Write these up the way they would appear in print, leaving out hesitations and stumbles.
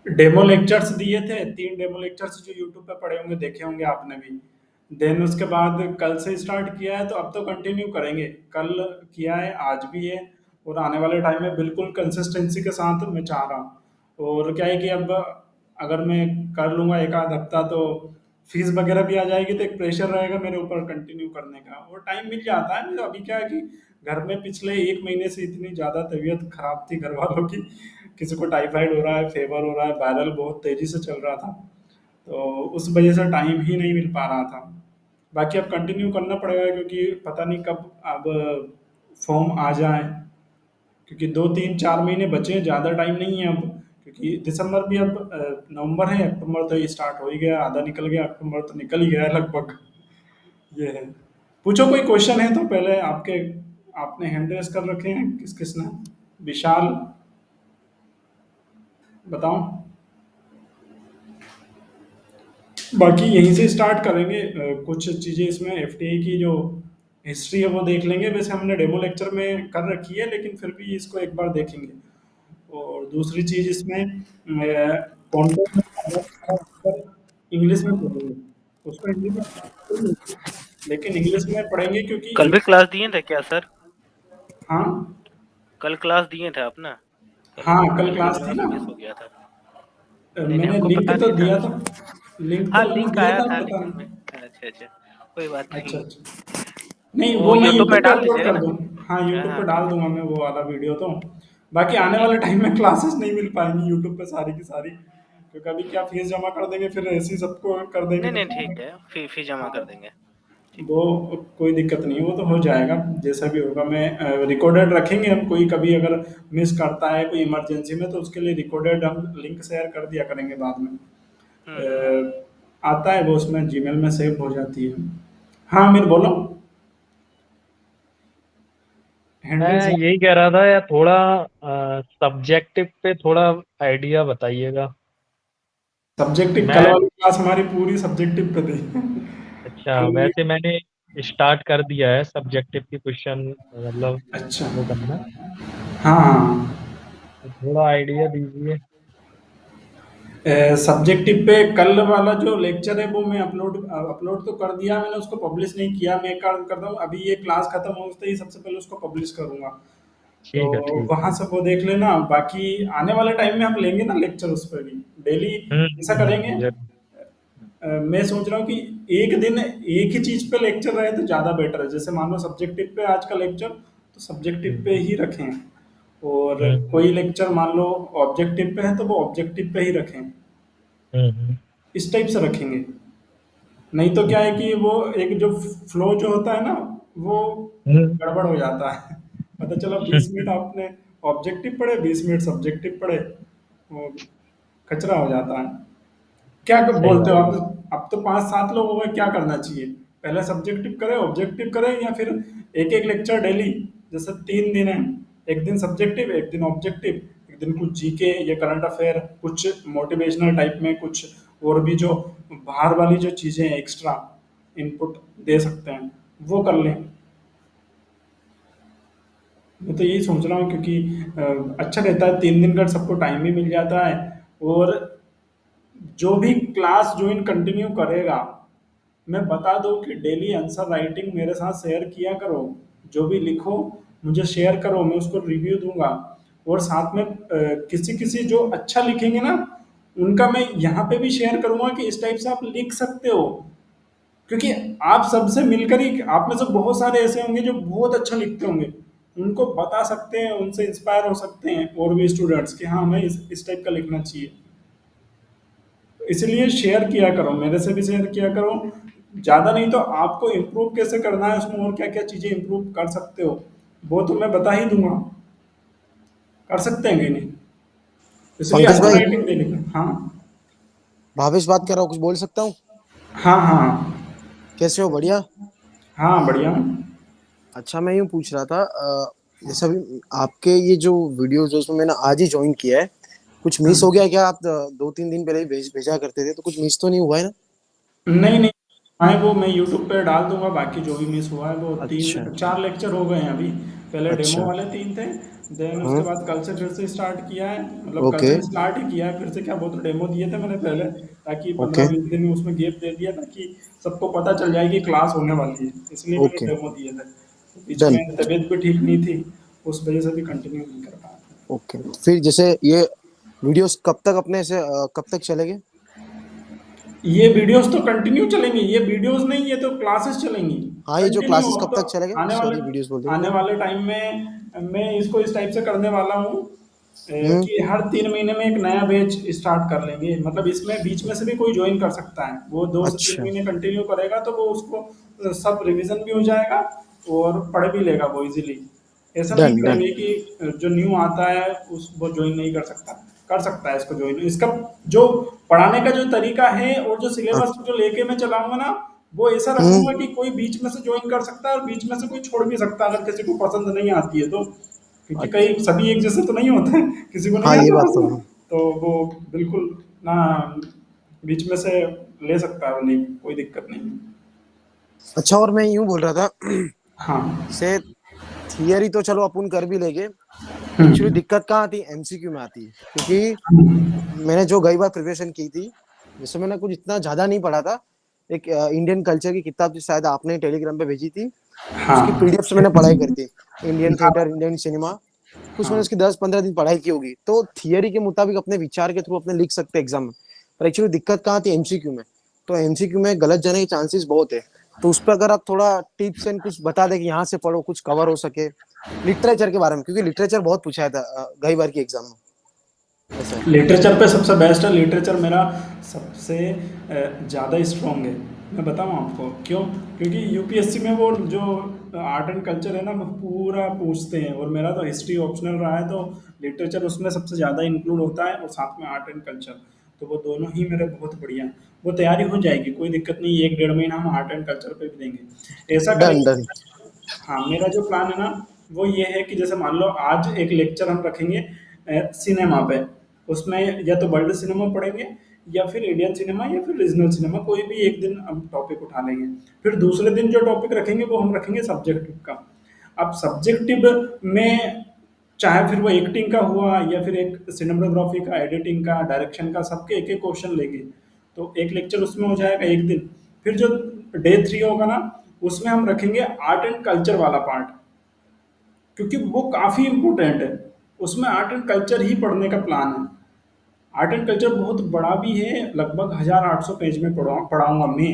Demo lectures दिए थे, 3 demo lectures जो यूट्यूब पे पड़े होंगे, देखे होंगे आपने भी। देन उसके बाद कल से स्टार्ट किया है, तो अब तो कंटिन्यू करेंगे। कल किया है, आज भी है, और आने वाले टाइम में बिल्कुल कंसिस्टेंसी के साथ मैं चाह रहा हूँ। और क्या है कि अब अगर मैं कर लूँगा 1 आध हफ्ता, तो फीस वगैरह भी आ जाएगी, तो एक प्रेशर रहेगा मेरे ऊपर कंटिन्यू करने का, और टाइम मिल जाता है। तो अभी क्या है कि घर में पिछले 1 महीने से इतनी ज़्यादा तबीयत खराब थी घर वालों की, किसी को टाइफाइड हो रहा है, फीवर हो रहा है, वायरल बहुत तेज़ी से चल रहा था, तो उस वजह से टाइम ही नहीं मिल पा रहा था। बाकी अब कंटिन्यू करना पड़ेगा, क्योंकि पता नहीं कब अब फॉर्म आ जाए, क्योंकि 2 3 4 महीने बचे हैं, ज़्यादा टाइम नहीं है अब। क्योंकि दिसंबर भी अब नवंबर है, अक्टूबर तो ये स्टार्ट हो ही गया, आधा निकल गया, अक्टूबर तो निकल ही गया है लगभग। ये है। पूछो, कोई क्वेश्चन है तो पहले आपके, आपने हैंड रेस कर रखे हैं, किस किसने? विशाल, बताओ। बाकी यहीं से स्टार्ट करेंगे। कुछ चीज़ें इसमें एफटीआई की जो हिस्ट्री है वो देख लेंगे। वैसे हमने डेमो लेक्चर में कर रखी है, लेकिन फिर भी इसको एक बार देखेंगे। और दूसरी चीज़ इसमें कंटेंट इंग्लिश में पढ़ेंगे, उसको हिंदी में पढ़ेंगे, लेकिन इंग्लिश में पढ़ेंगे, क्योंकि कल भी क्लास दिए थे क्या सर? हाँ। कल क्लास दिए थे आपने? कल हाँ, कल कल की क्लास थी क्लास ना। मिस हो गया था। नहीं नहीं, मैंने हमको लिंक पता तो नहीं था दिया था, वैसे। लिंक तो हाँ, मैंने लिंक दिया आया था, था पता लेकिन मैं, नहीं। अच्छा अच्छा, कोई बात अच्छा नहीं। अच्छा। नहीं, वो वो मैं यूट्यूब में यूट्यूब पे डाल अपलोड दीजिएगा कर ना? दूँ। हाँ, हाँ यूट्यूब हाँ, पे डाल ठीक है। दूंगा मैं वो वाला वीडियो तो। बाकी आने वाले ठीक है। टाइम में क्लासेस नहीं मिल पाएंगी यूट्यूब पे सारी की सारी, क्योंकि अभी क्या फीस जमा कर देंगे, फिर ऐसे ही सबको कर देंगे, नहीं तो नहीं, कौन। ठीक है, फी जमा कर हाँ, देंगे। ठीक वो कोई दिक्कत नहीं है, वो तो हो जाएगा। जैसा भी होगा, मैं रिकॉर्डेड रखेंगे हम। कोई कभी अगर मिस करता है कोई इमरजेंसी में, तो उसके लिए रिकॉर्डेड हम लिंक शेयर कर दिया करेंगे बाद में। हम्म। आता है वो, उसमें जीमेल में सेव हो जाती है। हाँ, अमीर बोलो। हैंड्रेस। मैं यही कह रहा था यार, थोड़ा सब्जेक्टिव पे थोड़ा आइडिया बताइएगा। सब्जेक्टिव कल मैं वाली क्लास हमारी पूरी सब्जेक्टिव पे थी। अच्छा, कल भी। वैसे मैंने स्टार्ट कर दिया है सब्जेक्टिव की क्वेश्चन, मतलब अच्छा। वो करना। हाँ हाँ। तो थोड़ा आइडिया दीजिए। सब्जेक्टिव पे कल वाला जो लेक्चर है, वो मैं अपलोड अपलोड तो कर दिया मैंने, उसको पब्लिश नहीं किया। मैं एक काम करता हूँ, अभी ये क्लास खत्म होते ही सबसे पहले उसको पब्लिश करूंगा, तो ठीक है, ठीक है। वहां से वो देख लेना। बाकी आने वाले टाइम में हम लेंगे ना लेक्चर उस पर भी, डेली ऐसा करेंगे। जरूर। मैं सोच रहा हूँ कि एक दिन एक ही चीज पे लेक्चर रहे तो ज्यादा बेटर है। जैसे मान लो सब्जेक्टिव पे आज का लेक्चर, तो सब्जेक्टिव पे हम्म, ही रखें। और हम्म, कोई लेक्चर मान लो ऑब्जेक्टिव पे है, तो वो ऑब्जेक्टिव पे ही रखें। हम्म, इस टाइप से रखेंगे। नहीं तो क्या है कि वो एक जो फ्लो जो होता है ना, वो हम्म, गड़बड़ हो जाता है। पता चला 20 मिनट आपने ऑब्जेक्टिव पढ़े, 20 मिनट सब्जेक्टिव पढ़े, वो कचरा हो जाता है। क्या सही बोलते बात हो है। आप? अब तो 5 7 लोग हो गए, क्या करना चाहिए? पहले सब्जेक्टिव करें, ऑब्जेक्टिव करें, या फिर एक एक लेक्चर डेली, जैसे 3 दिन है, एक दिन सब्जेक्टिव, एक दिन ऑब्जेक्टिव, एक दिन कुछ जीके या करंट अफेयर, कुछ मोटिवेशनल टाइप में, कुछ और भी जो बाहर वाली जो चीजें हैं, एक्स्ट्रा इनपुट दे सकते हैं, वो कर लें। मैं तो यही सोच रहा हूँ, क्योंकि अच्छा रहता है, 3 दिन का सबको टाइम भी मिल जाता है। और जो भी क्लास ज्वाइन कंटिन्यू करेगा, मैं बता दूं कि डेली आंसर राइटिंग मेरे साथ शेयर किया करो। जो भी लिखो मुझे शेयर करो, मैं उसको रिव्यू दूंगा। और साथ में किसी किसी जो अच्छा लिखेंगे ना, उनका मैं यहाँ पे भी शेयर करूंगा कि इस टाइप से आप लिख सकते हो। क्योंकि आप सबसे मिलकर ही, आप में से बहुत सारे ऐसे होंगे जो बहुत अच्छा लिखते होंगे, उनको बता सकते हैं, उनसे इंस्पायर हो सकते हैं और भी स्टूडेंट्स कि हाँ, हमें इस टाइप का लिखना चाहिए। इसलिए शेयर किया करो, मेरे से भी शेयर किया करो। ज़्यादा नहीं तो आपको इम्प्रूव कैसे करना है उसमें, और क्या क्या चीज़ें इम्प्रूव कर सकते हो, वो तो मैं बता ही दूंगा। कर सकते हैं कि नहीं? इसलिए पंकज आंसर भाई, राइटिंग नहीं लिखना। हाँ भावेश बात कर रहा हूँ, कुछ बोल सकता हूँ? हाँ हाँ। कैसे हो? बढ़िया। हाँ, बढ़िया। अच्छा, मैं यूँ पूछ रहा था, जैसा भी आपके ये जो वीडियो जो उसमें मैंने आज ही ज्वाइन किया है, कुछ मिस हो गया क्या? आप 2 3 दिन पहले ही भेजा करते थे, तो कुछ मिस तो नहीं हुआ है ना? नहीं नहीं, हाँ, वो मैं यूट्यूब पे डाल दूंगा। बाकी जो भी मिस हुआ है, वो अच्छा, 3 4 लेक्चर हो गए हैं अभी। पहले डेमो अच्छा। वाले 3 थे, देन उसके हाँ बाद कल से फिर से स्टार्ट किया है, मतलब कल ओके से स्टार्ट ही किया है फिर से, क्या बहुत डेमो दिए थे मैंने पहले, ताकि ओके 15-20 दिन में उसमें गैप दे दिया ताकि सबको पता चल जाए कि क्लास होने वाली है, इसलिए मैंने ओके डेमो दिए थे। तो बीच डन में तबीयत भी ठीक नहीं थी, उस वजह से भी कंटिन्यू नहीं कर पाया था। ओके। फिर जैसे ये वीडियोस कब तक अपने से कब तक चलेंगे? ये वीडियोस तो कंटिन्यू चलेंगी, ये वीडियोस नहीं, ये तो क्लासेस चलेंगी हाँ ये जो कंटिन्यू। क्लासेस अब कब तो तक चलेगा, आने वाले सॉरी वीडियोस बोल दिया आने मैंने। वाले टाइम में मैं इसको इस टाइप से करने वाला हूँ हम्म कि हर 3 महीने में एक नया बैच स्टार्ट कर लेंगे, मतलब इसमें बीच में से भी कोई ज्वाइन कर सकता है, वो 2 से 3 अच्छा महीने कंटिन्यू करेगा तो वो उसको सब रिवीजन भी हो जाएगा और पढ़ भी लेगा वो इजीली। ऐसा नहीं डन डन करेंगे कि जो न्यू आता है उस वो ज्वाइन नहीं कर सकता है इसको ज्वाइन। इसका जो पढ़ाने का जो तरीका है और जो सिलेबस अच्छा जो लेके मैं चलाऊंगा ना, वो ऐसा हम्म रखूंगा कि कोई बीच में से ज्वाइन कर सकता है और बीच में से कोई छोड़ भी सकता है अगर किसी को पसंद नहीं आती है तो, क्योंकि कई अच्छा सभी एक जैसे तो नहीं होते, किसी को नहीं हाँ ये आता बात तो पसंद, है। तो वो बिल्कुल ना बीच में से ले सकता है वो, नहीं कोई दिक्कत नहीं। अच्छा और मैं यूं बोल रहा था हाँ। से थियरी तो चलो अपन कर भी लेंगे, एक्चुअली हम्म। दिक्कत कहाँ आती है, एमसीक्यू में आती है। क्योंकि मैंने जो गई बार प्रिपरेशन की थी, जैसे मैंने कुछ इतना ज्यादा नहीं पढ़ा था, एक इंडियन कल्चर की किताब थी, शायद आपने टेलीग्राम पे भेजी थी, उसकी हाँ। पीडीएफ से मैंने पढ़ाई करी थी। इंडियन थिएटर, हाँ। इंडियन सिनेमा, कुछ मैंने हाँ। उसकी 10-15 दिन पढ़ाई की होगी, तो थियरी के मुताबिक अपने विचार के थ्रू अपने लिख सकते एग्जाम में। पर एक्चुअली दिक्कत कहाँ आती है, एमसीक्यू में। तो एमसीक्यू में गलत जाने के चांसेस बहुत है। तो उस पर अगर आप थोड़ा टिप्स एंड कुछ बता दें कि यहाँ से पढ़ो, कुछ कवर हो सके लिटरेचर के बारे में, क्योंकि लिटरेचर बहुत पूछा है था गई बार की एग्जाम में, ऐसा है। लिटरेचर पे सबसे बेस्ट है, लिटरेचर मेरा सबसे ज़्यादा स्ट्रॉन्ग है। मैं बताऊँ आपको क्यों? क्योंकि यूपीएससी में वो जो आर्ट एंड कल्चर है ना वो पूरा पूछते हैं, और मेरा तो हिस्ट्री ऑप्शनल रहा है, तो लिटरेचर उसमें सबसे ज़्यादा इंक्लूड होता है और साथ में आर्ट एंड कल्चर, तो वो दोनों ही मेरे बहुत बढ़िया हैं। वो तैयारी हो जाएगी, कोई दिक्कत नहीं, 1-1.5 महीना हम आर्ट एंड कल्चर पे भी देंगे, ऐसा डन करेंगे। डन हाँ, मेरा जो प्लान है ना वो ये है कि जैसे मान लो आज एक लेक्चर हम रखेंगे सिनेमा पे, उसमें या तो वर्ल्ड सिनेमा पढ़ेंगे या फिर इंडियन सिनेमा या फिर रीजनल सिनेमा, कोई भी एक दिन हम टॉपिक उठा लेंगे। फिर दूसरे दिन जो टॉपिक रखेंगे वो हम रखेंगे सब्जेक्टिव का। अब सब्जेक्टिव में चाहे फिर वो एक्टिंग का हुआ या फिर एक सिनेमेटोग्राफी का, एडिटिंग का, डायरेक्शन का, सबके एक एक क्वेश्चन लेंगे, तो एक लेक्चर उसमें हो जाएगा एक दिन। फिर जो डे 3 होगा ना उसमें हम रखेंगे आर्ट एंड कल्चर वाला पार्ट, क्योंकि वो काफ़ी इम्पोर्टेंट है, उसमें आर्ट एंड कल्चर ही पढ़ने का प्लान है। आर्ट एंड कल्चर बहुत बड़ा भी है, लगभग 1800 पेज में पढ़ाऊंगा मैं,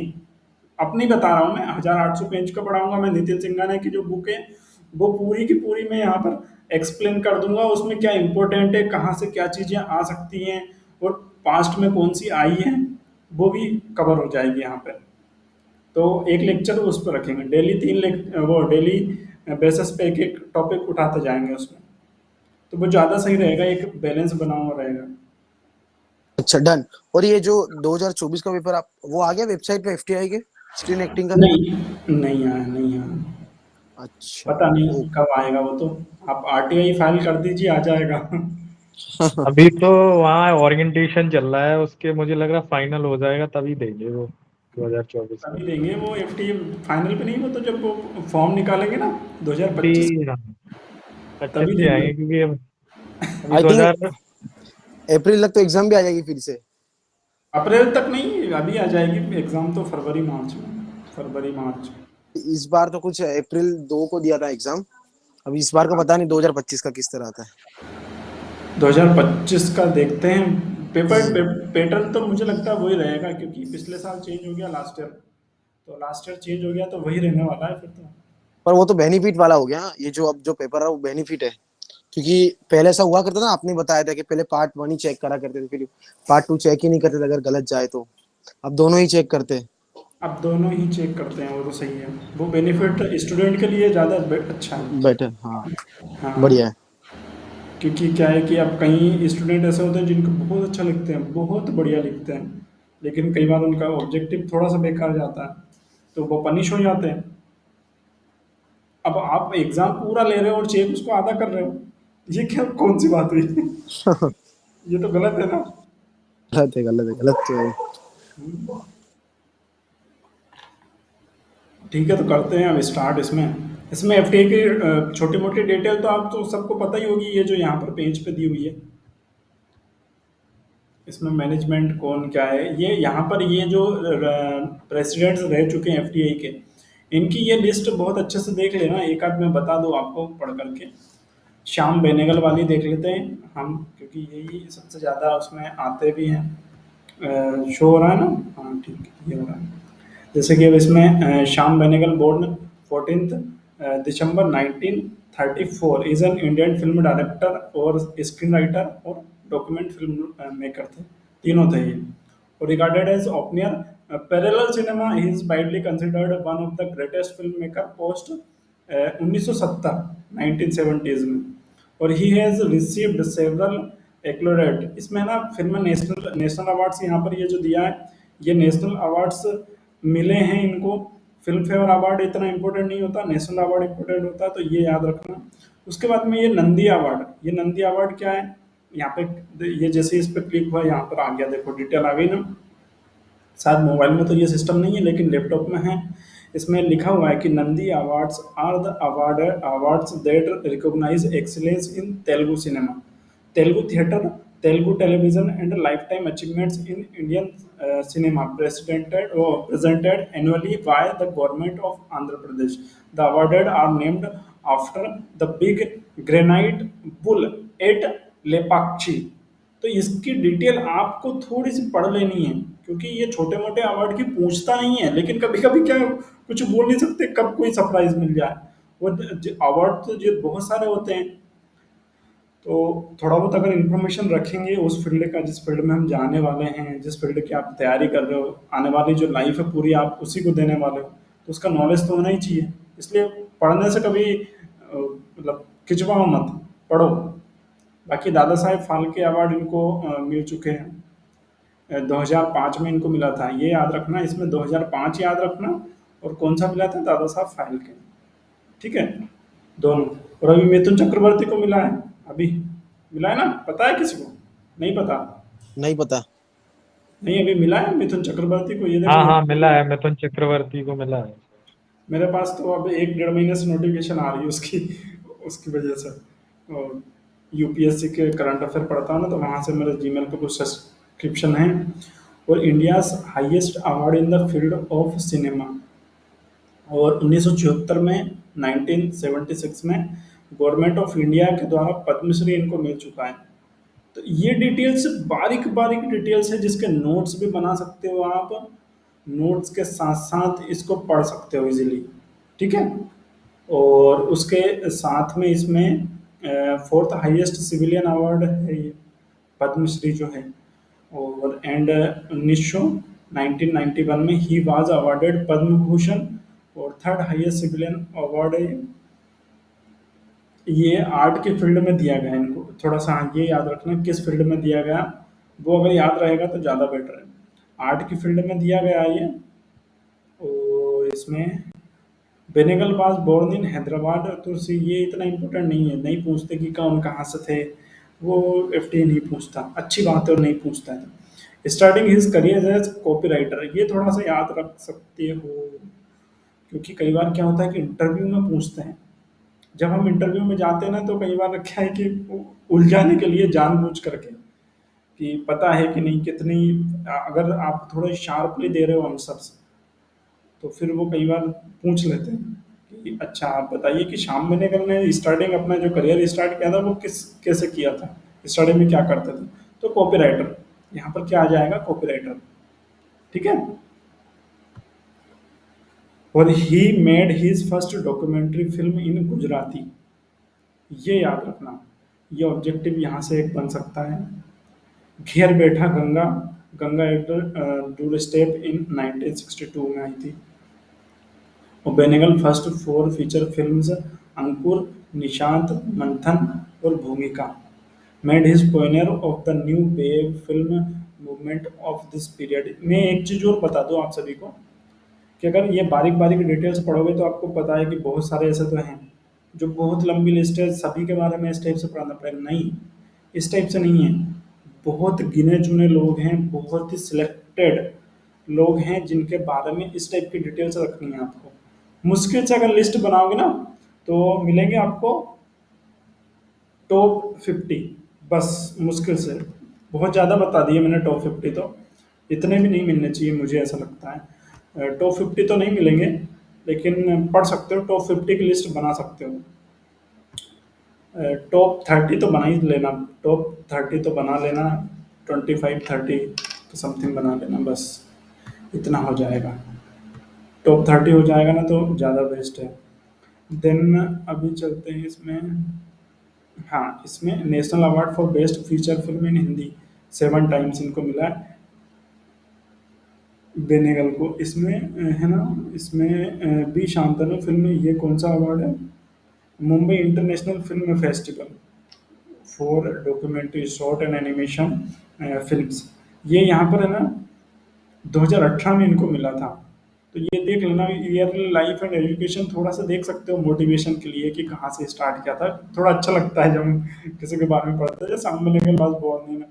अपनी बता रहा हूँ मैं, 1800 पेज का पढ़ाऊंगा मैं। नितिन सिंघानिया की जो बुक है वो पूरी की पूरी मैं यहाँ पर एक्सप्लेन कर दूंगा, उसमें क्या इंपॉर्टेंट है, कहाँ से क्या चीज़ें आ सकती हैं और पास्ट में कौन सी आई हैं, वो भी कवर हो जाएगी यहाँ पे। तो एक लेक्चर उस पर रखेंगे, डेली 3 वो डेली बेसिस पे एक एक टॉपिक उठाते जाएंगे उसमें, तो वो ज़्यादा सही रहेगा, एक बैलेंस बना हुआ रहेगा। अच्छा डन। और ये जो 2024 का पेपर आप वो आ गया वेबसाइट पे एफटीआई के स्क्रीन एक्टिंग का? नहीं, नहीं आया, नहीं आया, अच्छा पता नहीं ओ कब आएगा वो तो। आप आरटीआई फाइल कर दीजिए, आ जाएगा। अभी तो वहाँ ओरिएंटेशन चल रहा है उसके, मुझे लग रहा फाइनल हो जाएगा तभी देंगे वो 2024 का। तभी देंगे वो एफटी, फाइनल पे नहीं, वो तो जब वो फॉर्म निकालेंगे ना 2025 अभी हाँ, अच्छे तभी से देंगे। आएंगे क्योंकि अभी आई थिंक 2000। अप्रैल तक तो एग्जाम भी आ जाएगी फिर से। अप्रैल तक नहीं, अभी आ जाएगी एग्जाम तो फरवरी मार्च में, फरवरी मार्च। इस बार तो कुछ अप्रैल 2 को दिया था एग्जाम, अभी इस बार का पता नहीं 2025 का किस तरह आता 2025 का देखते हैं। पेपर है। पैटर्न तो मुझे लगता है वही रहेगा, क्योंकि पिछले साल चेंज हो गया लास्ट ईयर, तो लास्ट ईयर चेंज हो गया तो वही रहने वाला है फिर तो। पर वो तो बेनिफिट वाला हो गया, ये जो अब जो पेपर है वो बेनिफिट है। क्योंकि पहले ऐसा हुआ करता था ना, आपने बताया था कि पहले पार्ट 1 ही चेक करा करते थे, फिर पार्ट 2 चेक ही नहीं करते थे अगर गलत जाए तो। अब दोनों ही चेक करते हैं। अब दोनों ही चेक करते हैं, वो तो सही है, वो बेनिफिट स्टूडेंट के लिए ज़्यादा अच्छा है। बेटर हाँ, बढ़िया हाँ, है। क्योंकि क्या है कि अब कई स्टूडेंट ऐसे होते हैं जिनको बहुत अच्छा लिखते हैं, बहुत बढ़िया लिखते हैं, लेकिन कई बार उनका ऑब्जेक्टिव थोड़ा सा बेकार जाता है, तो वो पनिश हो जाते हैं। अब आप एग्ज़ाम पूरा ले रहे हो और चेक उसको आधा कर रहे हो, ये क्या कौन सी बात हुई? ये तो गलत है ना। गलत है गलत है गलत तो है। ठीक है, तो करते हैं अब स्टार्ट इसमें। इसमें एफटीए की छोटी मोटी डिटेल तो आप तो सबको पता ही होगी, ये जो यहाँ पर पेज पे दी हुई है। इसमें मैनेजमेंट कौन क्या है, ये यहाँ पर ये जो प्रेसिडेंट्स रह चुके हैं एफटीआई के, इनकी ये लिस्ट बहुत अच्छे से देख लेना। एक आध मैं बता दूँ आपको पढ़ करके। श्याम बेनेगल वाली देख लेते हैं हम, क्योंकि यही सबसे ज़्यादा उसमें आते भी हैं। शो हो रहा है ना? हाँ ठीक है, ये हो रहा है। जैसे कि अब इसमें Shyam Benegal born 14 December 1934 is an Indian film director और स्क्रीन राइटर और डॉक्यूमेंट फिल्म मेकर थे, तीनों थे ये। और regarded as a pioneer parallel cinema, he is widely considered one of the greatest film maker post 1970 1970s में। और he has received several accolades. इसमें ना फिल्म नेशनल नेशनल अवार्ड्स यहाँ पर ये जो दिया है, ये नेशनल अवार्ड्स मिले हैं इनको। फिल्म फेयर अवार्ड इतना इम्पोर्टेंट नहीं होता, नेशनल अवार्ड इम्पोर्टेंट होता है, तो ये याद रखना। उसके बाद में ये नंदी अवार्ड, ये नंदी अवार्ड क्या है, यहाँ पे ये जैसे इस पे क्लिक हुआ यहाँ पर आ गया, देखो डिटेल आ गई ना। शायद मोबाइल में तो ये सिस्टम नहीं है लेकिन लैपटॉप में है। इसमें लिखा हुआ है कि Nandi awards are the awards that recognise excellence in Telugu cinema, Telugu theatre, Telugu television and life time achievements in Indian cinema, presented annually by the government of Andhra Pradesh. The awarded are named after the big granite bull at Lepakchi. तो इसकी detail आपको थोड़ी सी पढ़ लेनी है, क्योंकि ये छोटे मोटे अवार्ड की पूछता नहीं है, लेकिन कभी कभी क्या कुछ बोल नहीं सकते, कब कोई सरप्राइज मिल जाए। वो अवार्ड तो जो बहुत सारे होते हैं, तो थोड़ा बहुत अगर इन्फॉर्मेशन रखेंगे उस फील्ड का, जिस फील्ड में हम जाने वाले हैं, जिस फील्ड की आप तैयारी कर रहे हो, आने वाली जो लाइफ है पूरी आप उसी को देने वाले हो, तो उसका नॉलेज तो होना ही चाहिए। इसलिए पढ़ने से कभी मतलब खिंचवाओ मत, पढ़ो। बाकी दादा साहेब फाल्के अवार्ड इनको मिल चुके हैं। 2005 में इनको मिला था, ये याद रखना। इसमें 2005 याद रखना, और कौन सा मिला था, दादा साहब फाल्के, ठीक है, दोनों। और अभी मिथुन चक्रवर्ती को मिला है, अभी मिला है ना, पता है किसी को? नहीं पता? नहीं पता। नहीं अभी मिला है मिथुन चक्रवर्ती को, ये देखो हाँ ये हाँ मिला है, मिथुन चक्रवर्ती को मिला है। मेरे पास तो अब 1 डेढ़ महीने से नोटिफिकेशन आ रही है उसकी, उसकी वजह से। और यूपीएससी के करंट अफेयर पढ़ता हूँ ना, तो वहाँ से मेरे जीमेल पे कुछ सब्सक्रिप्शन है। और India's highest award in the field of cinema, और 1974 में 1976 में गवर्नमेंट ऑफ इंडिया के द्वारा पद्मश्री इनको मिल चुका है। तो ये डिटेल्स बारीक बारीक डिटेल्स है, जिसके नोट्स भी बना सकते हो आप, नोट्स के साथ साथ इसको पढ़ सकते हो इजीली, ठीक है। और उसके साथ में इसमें 4th हाईएस्ट सिविलियन अवार्ड है ये पद्मश्री जो है। और एंड 1991 में he was awarded Padma Bhushan. और 3rd हाईएस्ट सिविलियन अवार्ड है ये आर्ट के फील्ड में दिया गया है इनको। थोड़ा सा हाँ, ये याद रखना किस फील्ड में दिया गया, वो अगर याद रहेगा तो ज़्यादा बेटर है। आर्ट की फील्ड में दिया गया है ये। और इसमें Benegal was born in Hyderabad, तो ये इतना इम्पोर्टेंट नहीं है, नहीं पूछते कि कौन कहाँ से थे, वो एफटीए नहीं पूछता, अच्छी बात है और नहीं पूछता है। Starting his career as copywriter, ये थोड़ा सा याद रख सकते हो, क्योंकि कई बार क्या होता है कि इंटरव्यू में पूछते हैं। जब हम इंटरव्यू में जाते हैं ना, तो कई बार क्या है कि उलझाने के लिए जानबूझ करके कि पता है कि नहीं कितनी, अगर आप थोड़ा शार्पली दे रहे हो आंसर्स, तो फिर वो कई बार पूछ लेते हैं कि अच्छा आप बताइए कि श्याम बेनेगल ने स्टार्टिंग अपना जो करियर स्टार्ट किया था वो किस कैसे किया था, स्टार्टिंग में क्या करते थे। तो कॉपीराइटर, यहाँ पर क्या आ जाएगा, कॉपीराइटर, ठीक है। और he made his first documentary film in Gujarati, ये याद रखना, ये ऑब्जेक्टिव यहाँ से एक बन सकता है। घेर बैठा गंगा, गंगा एक डूर स्टेप इन 1962 में आई थी। और Benegal first 4 feature films Ankur, Nishant, Manthan और Bhumika made his pioneer of the new wave film movement of this period. मैं एक चीज़ और बता दूं आप सभी को कि अगर ये बारीक बारीक डिटेल्स पढ़ोगे तो आपको पता है कि बहुत सारे ऐसे तो हैं जो बहुत लंबी लिस्ट है, सभी के बारे में इस टाइप से पढ़ना पड़ेगा, नहीं, इस टाइप से नहीं है। बहुत गिने चुने लोग हैं, बहुत ही सिलेक्टेड लोग हैं जिनके बारे में इस टाइप की डिटेल्स रखनी है आपको। मुश्किल से अगर लिस्ट बनाओगे ना तो मिलेंगे आपको टॉप 50, बस मुश्किल से। बहुत ज़्यादा बता दिए मैंने टॉप 50 तो, इतने भी नहीं मिलने चाहिए मुझे ऐसा लगता है। टॉप 50 तो नहीं मिलेंगे, लेकिन पढ़ सकते हो, टॉप 50 की लिस्ट बना सकते हो। टॉप 30 तो बना ही लेना, टॉप 30 तो बना लेना, 25-30 तो समथिंग बना लेना, बस इतना हो जाएगा। टॉप 30 हो जाएगा ना तो ज़्यादा बेस्ट है। देन अभी चलते हैं इसमें। हाँ, इसमें national award for best feature film in Hindi 7 times इनको मिला है, बेनेगल को। इसमें है ना, इसमें बी शांतनु फिल्म, ये कौन सा अवार्ड है? Mumbai international film festival for documentary short and animation films, ये यहाँ पर है ना 2018 में इनको मिला था। तो ये देख लेना, ईयर लाइफ एंड एजुकेशन थोड़ा सा देख सकते हो मोटिवेशन के लिए कि कहाँ से स्टार्ट किया था। थोड़ा अच्छा लगता है जब हम किसी के बारे में पढ़ते हैं। जैसे सामने के पास बोलने में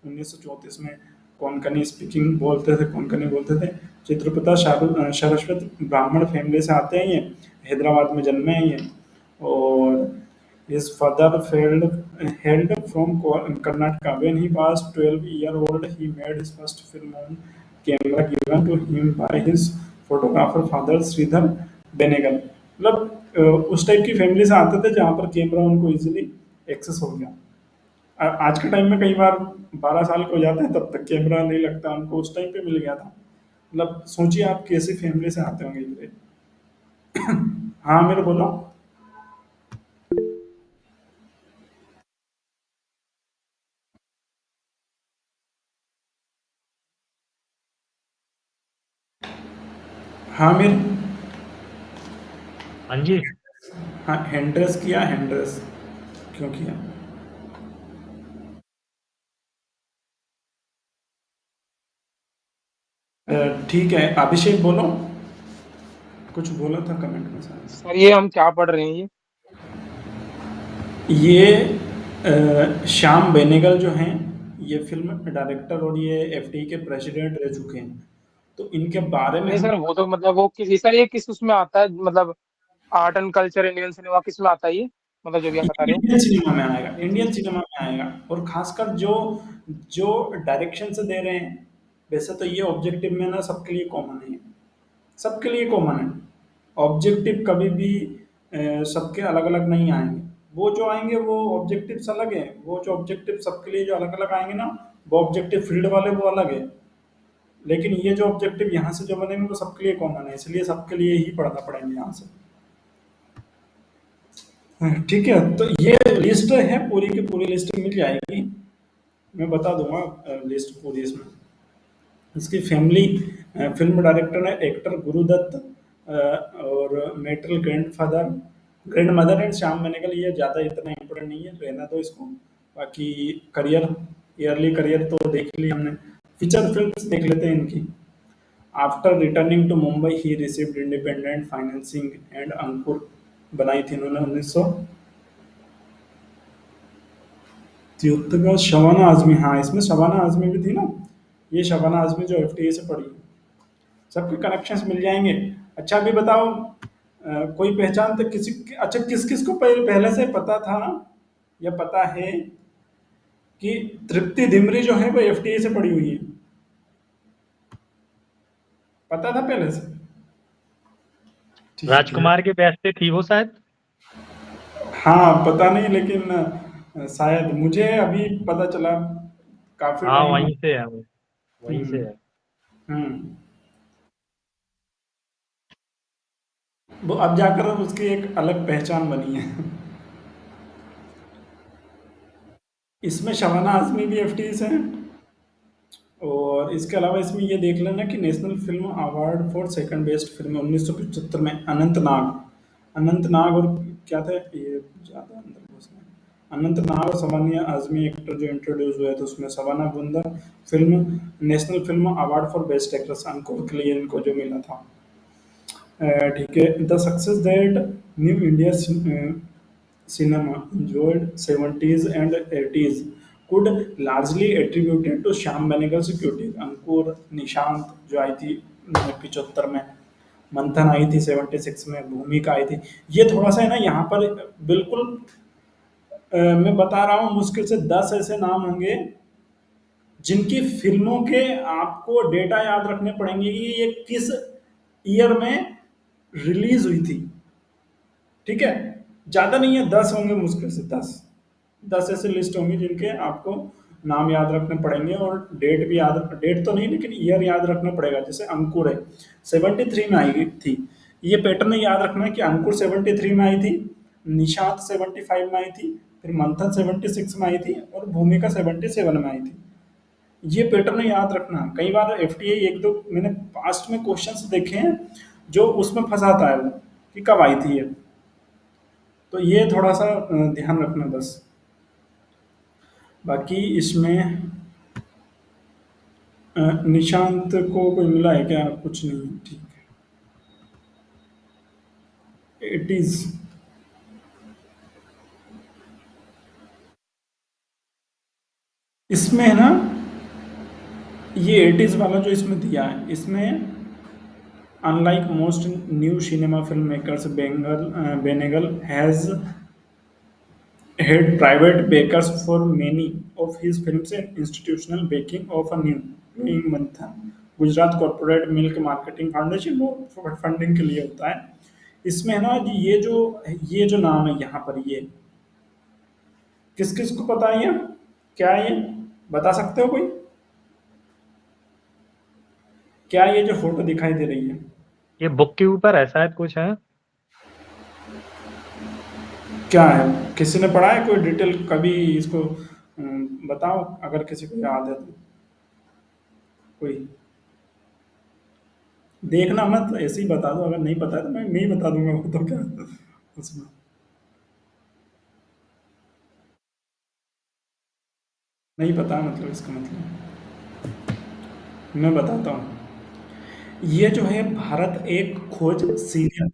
1934 में कोंकणी स्पीकिंग बोलते थे, कोंकणी बोलते थे। चित्रपिता सरस्वत ब्राह्मण फैमिली से आते हैं ये, हैदराबाद में जन्मे हैं ये। और his father hailed from Karnataka. When he was 12 years old, he made his first film on camera given to him by his photographer father Sridhar Benegal. मतलब उस टाइप की फैमिली से आते थे जहाँ पर कैमरा उनको इजीली एक्सेस हो गया। आज के टाइम में कई बार 12 साल के हो जाते हैं तब तक कैमरा नहीं लगता, उनको उस टाइम पे मिल गया था। मतलब सोचिए आप कैसी फैमिली से आते होंगे ये। हाँ मेरे बोलो। हाँ मेरे। हाँ जी। हाँ, हैंड्रेस किया, हैंड्रेस क्यों किया? ठीक है, अभिषेक बोलो, कुछ बोला था कमेंट में शायद। सर ये हम क्या पढ़ रहे हैं ये श्याम बेनेगल जो हैं, ये फिल्म डायरेक्टर और ये एफटी के प्रेसिडेंट रह चुके हैं। तो इनके बारे में नहीं हम सर, वो तो मतलब वो किस सर, ये किस उसमें आता है, मतलब art and culture Indian cinema किस में आता है ये, मतलब जो भी आप बता रहे हो? इंडियन सिनेमा में आएगा, इंडियन सिनेमा में आएगा। और खासकर जो जो डायरेक्शन से दे रहे हैं, वैसे तो ये ऑब्जेक्टिव में ना सबके लिए कॉमन है, सबके लिए कॉमन है। ऑब्जेक्टिव कभी भी सबके अलग अलग नहीं आएंगे। वो जो आएंगे वो ऑब्जेक्टिव्स अलग है, वो जो ऑब्जेक्टिव सबके लिए जो अलग अलग आएंगे ना, वो ऑब्जेक्टिव फील्ड वाले वो अलग है। लेकिन ये जो ऑब्जेक्टिव यहाँ से जो बनेंगे वो सबके लिए कॉमन है, इसलिए सबके लिए ही पढ़ना पड़ेंगे यहाँ से। ठीक है, तो ये लिस्ट है, पूरी की पूरी लिस्ट मिल जाएगी, मैं बता दूंगा लिस्ट पूरी इसमें। इसकी फैमिली, फिल्म डायरेक्टर है एक्टर गुरुदत्त, और metal grandfather, grand mother and Shyam Benegal. ये ज़्यादा इतना इम्पोर्टेंट नहीं है, रहना तो इसको। बाकी करियर, ईयरली करियर तो देख लिया हमने, फीचर फिल्म्स देख लेते हैं इनकी। After returning to Mumbai he received independent financing and Ankur बनाई थी इन्होंने 1973 का। शबाना आजमी, हाँ इसमें शबाना आजमी भी थी ना, ये शबाना आजमी जो एफटीए से पढ़ी। सबके कनेक्शंस मिल जाएंगे। अच्छा अभी बताओ, कोई पहचान तो किसी, अच्छा किस किस को पहले से पता था या पता है कि तृप्ति धिमरी जो है वो एफटीए से पढ़ी हुई है? पता था पहले से? ठीक है। राजकुमार के बैच से थी वो शायद। हाँ पता नहीं, लेकिन शायद मुझे अभी पता चला, काफी हाँ टाइम। वहीं से है वो, वहीं से हम्म। है। हम्म। वो अब जाकर उसकी एक अलग पहचान बनी है। इसमें शबाना आजमी भी एफटीए से हैं। और इसके अलावा इसमें ये देख लेना कि national film award for second best film 1975 में अनंतनाग, अनंतनाग और क्या थे ये, ज़्यादा अंदर घुसना। अनंतनाग और शबाना आजमी एक्टर जो इंट्रोड्यूस हुए थे उसमें शबाना बुंदा film national film award for best actress Ankur के लिए इनको जो मिला था। ठीक है, the success that new India cinema enjoyed 70s and 80s could largely attributed to Shyam Benegal की क्यूटी। अंकुर, निशांत जो आई थी 75 में, मंथन आई थी 76 में, भूमिका आई थी। ये थोड़ा सा है ना यहाँ पर बिल्कुल मैं बता रहा हूँ, मुश्किल से 10 ऐसे नाम होंगे जिनकी फिल्मों के आपको डेटा याद रखने पड़ेंगे कि ये किस ईयर में रिलीज हुई थी। ठीक है, ज्यादा नहीं है, 10 होंगे मुश्किल से, 10 ऐसे लिस्ट होंगी जिनके आपको नाम याद रखने पड़ेंगे, और डेट भी याद, डेट तो नहीं लेकिन ईयर याद रखना पड़ेगा। जैसे अंकुर है, 73 में आई थी, ये पैटर्न याद रखना है कि अंकुर 73 में आई थी, निशांत 75 में आई थी, फिर मंथन 76 में आई थी, और भूमिका 77 में आई थी। ये पैटर्न याद रखना। कई बार एफटीआई एक दो मैंने पास्ट में क्वेश्चंस देखे हैं जो उसमें फंसाता है वो, कि कब आई थी ये। तो ये थोड़ा सा ध्यान रखना बस। बाकी इसमें निशांत को कोई मिला है क्या? कुछ नहीं, ठीक है। 80s इसमें है ना, ये 80s वाला जो इसमें दिया है, इसमें unlike most new cinema filmmakers, Benegal has had private backers for many of his films and institutional backing of a new Louis Manthan, Gujarat corporate milk marketing foundation, वो फंडिंग के लिए होता है। इसमें है ना, ये जो नाम है यहाँ पर, ये किस किस को पता है? ये क्या है? ये बता सकते हो कोई? क्या ये जो फोटो दिखाई दे रही है, ये बुक के ऊपर है शायद कुछ है। क्या है? किसी ने पढ़ा है कोई डिटेल कभी इसको? बताओ अगर किसी को याद है तो। कोई देखना मत, ऐसे ही बता दो, अगर नहीं पता है तो मैं ही बता दूंगा, वो तो क्या उसमें। नहीं पता मतलब इसका मतलब मैं बताता हूँ। ये जो है भारत एक खोज सीरियल,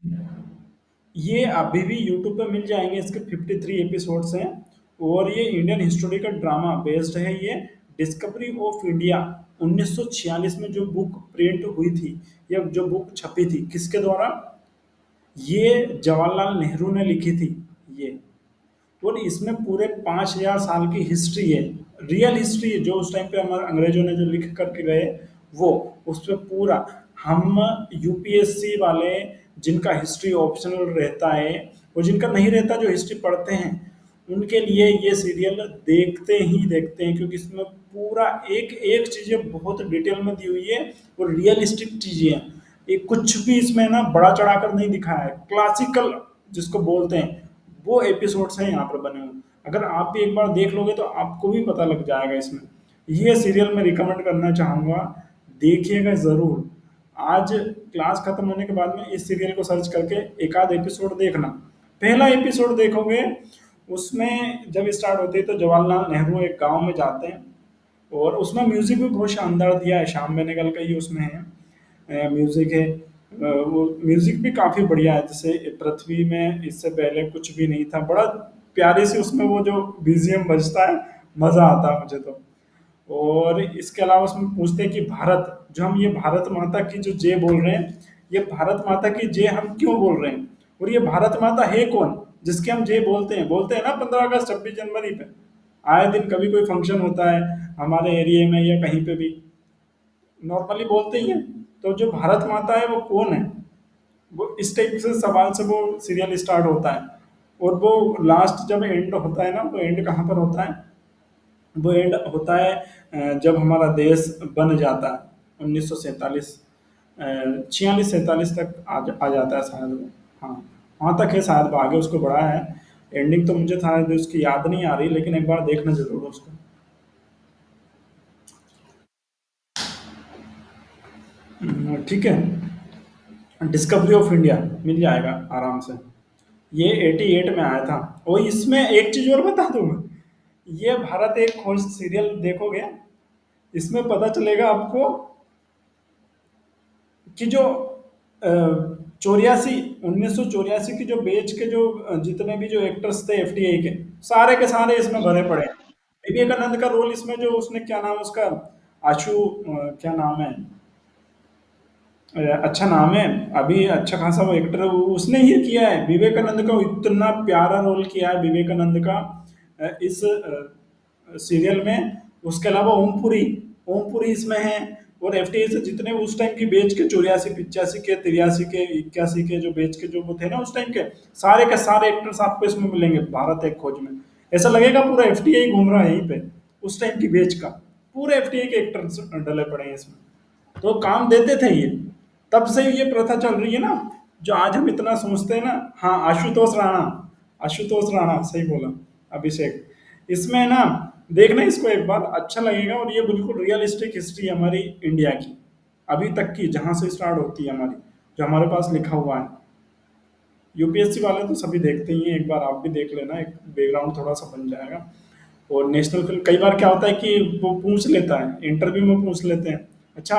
ये अभी भी यूट्यूब पे मिल जाएंगे, इसके 53 एपिसोड्स हैं, और ये इंडियन हिस्टोरिकल ड्रामा बेस्ड है। ये डिस्कवरी ऑफ इंडिया 1946 में जो बुक प्रिंट हुई थी, या जो बुक छपी थी, किसके द्वारा? ये जवाहरलाल नेहरू ने लिखी थी ये। और इसमें पूरे 5000 साल की हिस्ट्री है, रियल हिस्ट्री है, जो उस टाइम पे हमारे अंग्रेजों ने जो लिख करके गए, वो उस पे पूरा। हम यूपीएससी वाले जिनका हिस्ट्री ऑप्शनल रहता है, और जिनका नहीं रहता, जो हिस्ट्री पढ़ते हैं, उनके लिए ये सीरियल देखते ही देखते हैं, क्योंकि इसमें पूरा एक एक चीजें बहुत डिटेल में दी हुई है, और रियलिस्टिक चीजें हैं। ये कुछ भी इसमें ना बड़ा चढ़ाकर नहीं दिखाया है, क्लासिकल जिसको बोलते हैं, वो एपिसोड्स हैं यहाँ पर बने हुए। अगर आप भी एक बार देख लोगे तो आपको भी पता लग जाएगा इसमें। ये सीरियल मैं रिकमेंड करना चाहूँगा, देखिएगा ज़रूर। आज क्लास खत्म होने के बाद में इस सीरियल को सर्च करके एक आध एपिसोड देखना। पहला एपिसोड देखोगे, उसमें जब स्टार्ट होती है तो जवाहरलाल नेहरू एक गांव में जाते हैं, और उसमें म्यूजिक भी बहुत शानदार दिया है, श्याम बेनेगल का ही उसमें है म्यूजिक है। वो म्यूजिक भी काफी बढ़िया है, जैसे पृथ्वी में इससे पहले कुछ भी नहीं था, बड़ा प्यारे से उसमें वो जो बीजीएम बजता है, मजा आता है मुझे तो। और इसके अलावा उसमें पूछते हैं कि भारत, जो हम ये भारत माता की जो जय बोल रहे हैं, ये भारत माता की जय हम क्यों बोल रहे हैं, और ये भारत माता है कौन जिसके हम जय बोलते हैं ना 15 अगस्त 26 जनवरी पे। आए दिन कभी कोई फंक्शन होता है हमारे एरिया में या कहीं पे भी, नॉर्मली बोलते ही हैं। तो जो भारत माता है वो कौन है, वो इस टाइप से सवाल से वो सीरियल स्टार्ट होता है। और वो लास्ट जब एंड होता है ना, वो एंड कहाँ पर होता है? वो एंड होता है जब हमारा देश बन जाता है 1947, 46-47 तक आ जाता है शायद वो। हाँ, वहाँ तक है शायद, आगे उसको बढ़ा है। एंडिंग तो मुझे था उसकी याद नहीं आ रही, लेकिन एक बार देखना जरूर उसको। ठीक है, डिस्कवरी ऑफ इंडिया मिल जाएगा आराम से। ये 88 में आया था। और इसमें एक चीज और बता दूं, ये भारत एक खोज सीरियल देखोगे, इसमें पता चलेगा आपको कि जो 1984 की जो बैच के जो जितने भी जो एक्टर्स थे एफटीआई के सारे इसमें भरे पड़े हैं। विवेकानंद का रोल इसमें, जो उसने क्या नाम उसका, आशु क्या नाम है, अच्छा नाम है, अभी अच्छा खासा वो एक्टर उसने ये किया है, विवेकानंद का इतना प्यारा रोल किया है विवेकानंद का इस सीरियल में। उसके अलावा ओमपुरी इसमें है। और एफटीए से जितने उस टाइम की बेच के 84 85 के 83 के 81 के जो बेच के जो वो थे ना उस टाइम के सारे एक्टर्स आपको इसमें मिलेंगे भारत एक खोज में। ऐसा लगेगा पूरा एफटीए ही घूम रहा है यहीं पे, उस टाइम की बेच का पूरे एफटीए के एक्टर्स डले पड़े हैं इसमें। तो काम देते थे ये, तब से ये प्रथा चल रही है ना, जो आज हम इतना सोचते हैं ना। हाँ, आशुतोष राणा सही बोला, अभिषेक। इसमें ना देखना इसको एक बार, अच्छा लगेगा। और ये बिल्कुल रियलिस्टिक हिस्ट्री है हमारी इंडिया की, अभी तक की, जहाँ से स्टार्ट होती है हमारी, जो हमारे पास लिखा हुआ है। यूपीएससी वाले तो सभी देखते ही हैं, एक बार आप भी देख लेना, एक बैकग्राउंड थोड़ा सा बन जाएगा। और नेशनल फिल्म कई बार क्या होता है कि वो पूछ लेता है, इंटरव्यू में पूछ लेते हैं, अच्छा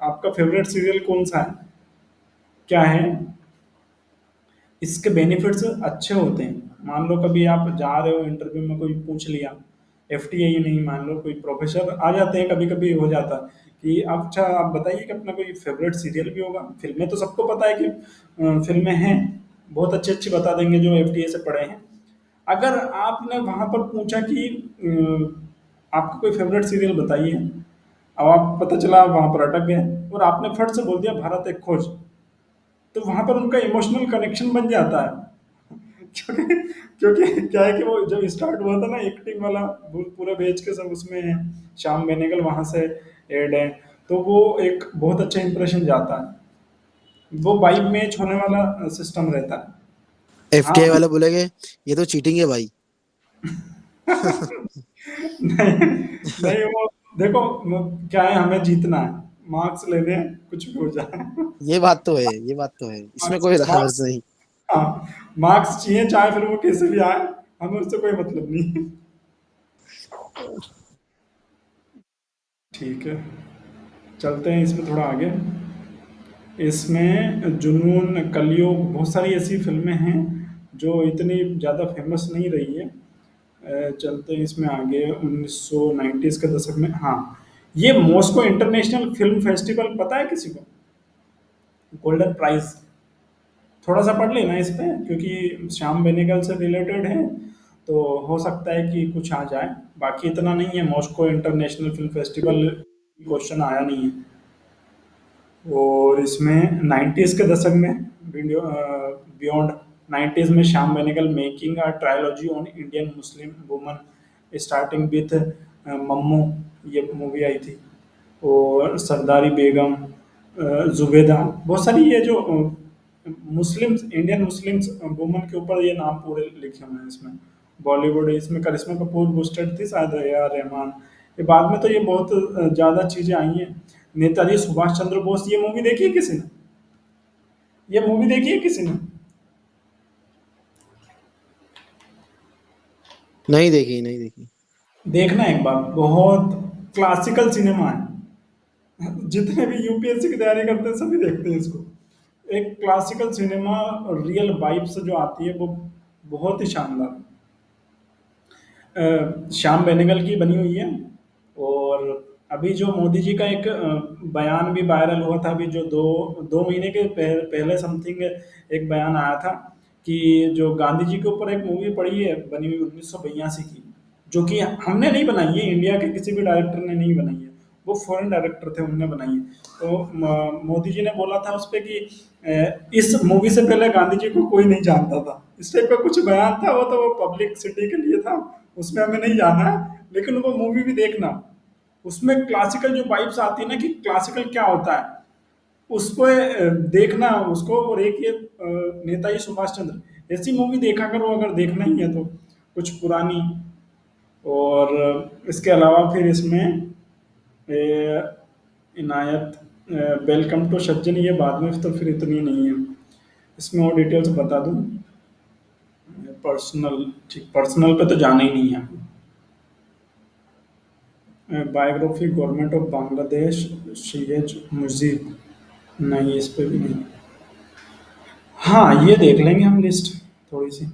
आपका फेवरेट सीरियल कौन सा है, क्या है। इसके बेनिफिट्स अच्छे होते हैं। मान लो कभी आप जा रहे हो इंटरव्यू में, कोई पूछ लिया, एफटीए ही नहीं, मान लो कोई प्रोफेसर आ जाते हैं, कभी कभी हो जाता है कि अच्छा आप बताइए कि अपना कोई फेवरेट सीरियल भी होगा। फिल्में तो सबको पता है कि फिल्में हैं, बहुत अच्छी अच्छी बता देंगे जो एफटीए से पढ़े हैं। अगर आपने वहां पर पूछा कि आपका कोई फेवरेट सीरियल बताइए, अब आप पता चला वहां पर अटक गए और आपने फट से बोल दिया भारत एक खोज, तो वहां पर उनका इमोशनल कनेक्शन बन जाता है। क्योंकि क्योंकि क्या है कि वो जब स्टार्ट हुआ था ना एक्टिंग वाला, वो पूरा बेच के सब उसमें है, श्याम बेनेगल वहां से एड है, तो वो एक बहुत अच्छा इंप्रेशन जाता है, वो वाइब मैच होने वाला सिस्टम रहता है। हाँ। एफटीआई वाले बोलेंगे ये तो चीटिंग है भाई। नहीं, नहीं वो देखो, क्या है, हमें जीतना है, मार्क्स लेने हैं, कुछ भी हो जाए। ये बात तो है, ये बात तो है, इसमें मार्क्स कोई हर्ज मार्क्स नहीं। हाँ, मार्क्स चाहिए, चाहे फिर वो कैसे भी आए, हमें उससे कोई मतलब नहीं है। ठीक है, चलते हैं इसमें थोड़ा आगे। इसमें जुनून, कलयुग, बहुत सारी ऐसी फिल्में हैं जो इतनी ज़्यादा फेमस नहीं रही है। चलते हैं इसमें आगे। 1990s के दशक में, हाँ, ये मॉस्को इंटरनेशनल फिल्म फेस्टिवल पता है किसी को? गोल्डन प्राइज, थोड़ा सा पढ़ लेना इस पे, क्योंकि श्याम बेनेगल से रिलेटेड है, तो हो सकता है कि कुछ आ जाए। बाकी इतना नहीं है, Moscow international film festival question आया नहीं है। और इसमें 90s के दशक में, वीडियो बियॉन्ड 90s में, Shyam Benegal making a trilogy on Indian Muslim woman starting with Mammo, ये मूवी आई थी। और सरदारी बेगम, जुबेदा, बहुत सारी ये जो मुस्लिम्स, इंडियन मुस्लिम्स वुमन के ऊपर ये नाम पूरे लिखे हुए हैं इसमें। बॉलीवुड, इसमें करिश्मा कपूर बुस्टेड थी शायद, या रहमान। ये बाद में तो ये बहुत ज़्यादा चीज़ें आई हैं। नेताजी सुभाष चंद्र बोस, ये मूवी देखी है किसी ने? ये मूवी देखी है किसी ने? नहीं देखी, नहीं देखी। देखना एक बार, बहुत क्लासिकल सिनेमा है। जितने भी यूपीएससी की तैयारी करते हैं सभी देखते हैं इसको। एक क्लासिकल सिनेमा, रियल वाइब से जो आती है वो बहुत ही शानदार। श्याम बेनेगल की बनी हुई है। और अभी जो मोदी जी का एक बयान भी वायरल हुआ था, अभी जो दो दो महीने के पहले समथिंग एक बयान आया था कि जो गांधी जी के ऊपर एक मूवी पड़ी है बनी हुई 1982 की, जो कि हमने नहीं बनाई है, इंडिया के किसी भी डायरेक्टर ने नहीं बनाई है, वो फॉरेन डायरेक्टर थे, उनने बनाई है। तो मोदी जी ने बोला था उस पे कि इस मूवी से पहले गांधी जी को कोई नहीं जानता था, इस टाइप का कुछ बयान था। वो तो वो पब्लिसिटी के लिए था, उसमें हमें नहीं जाना है, लेकिन वो मूवी भी देखना। उसमें क्लासिकल जो वाइब्स आती है ना, कि क्लासिकल क्या होता है, उसको देखना उसको। और एक ये नेताजी सुभाष चंद्र, ऐसी मूवी देखा करो अगर देखना ही है तो, कुछ पुरानी। और इसके अलावा फिर इसमें इनायत, वेलकम टू सज्जन, ये बाद में तो फिर इतनी नहीं है। इसमें और डिटेल्स बता दूं, पर्सनल, ठीक, पर्सनल पे तो जाना ही नहीं है। Biography government of Bangladesh, CH Mujib, नहीं, इस पे भी नहीं। हाँ, ये देख लेंगे हम लिस्ट थोड़ी सी।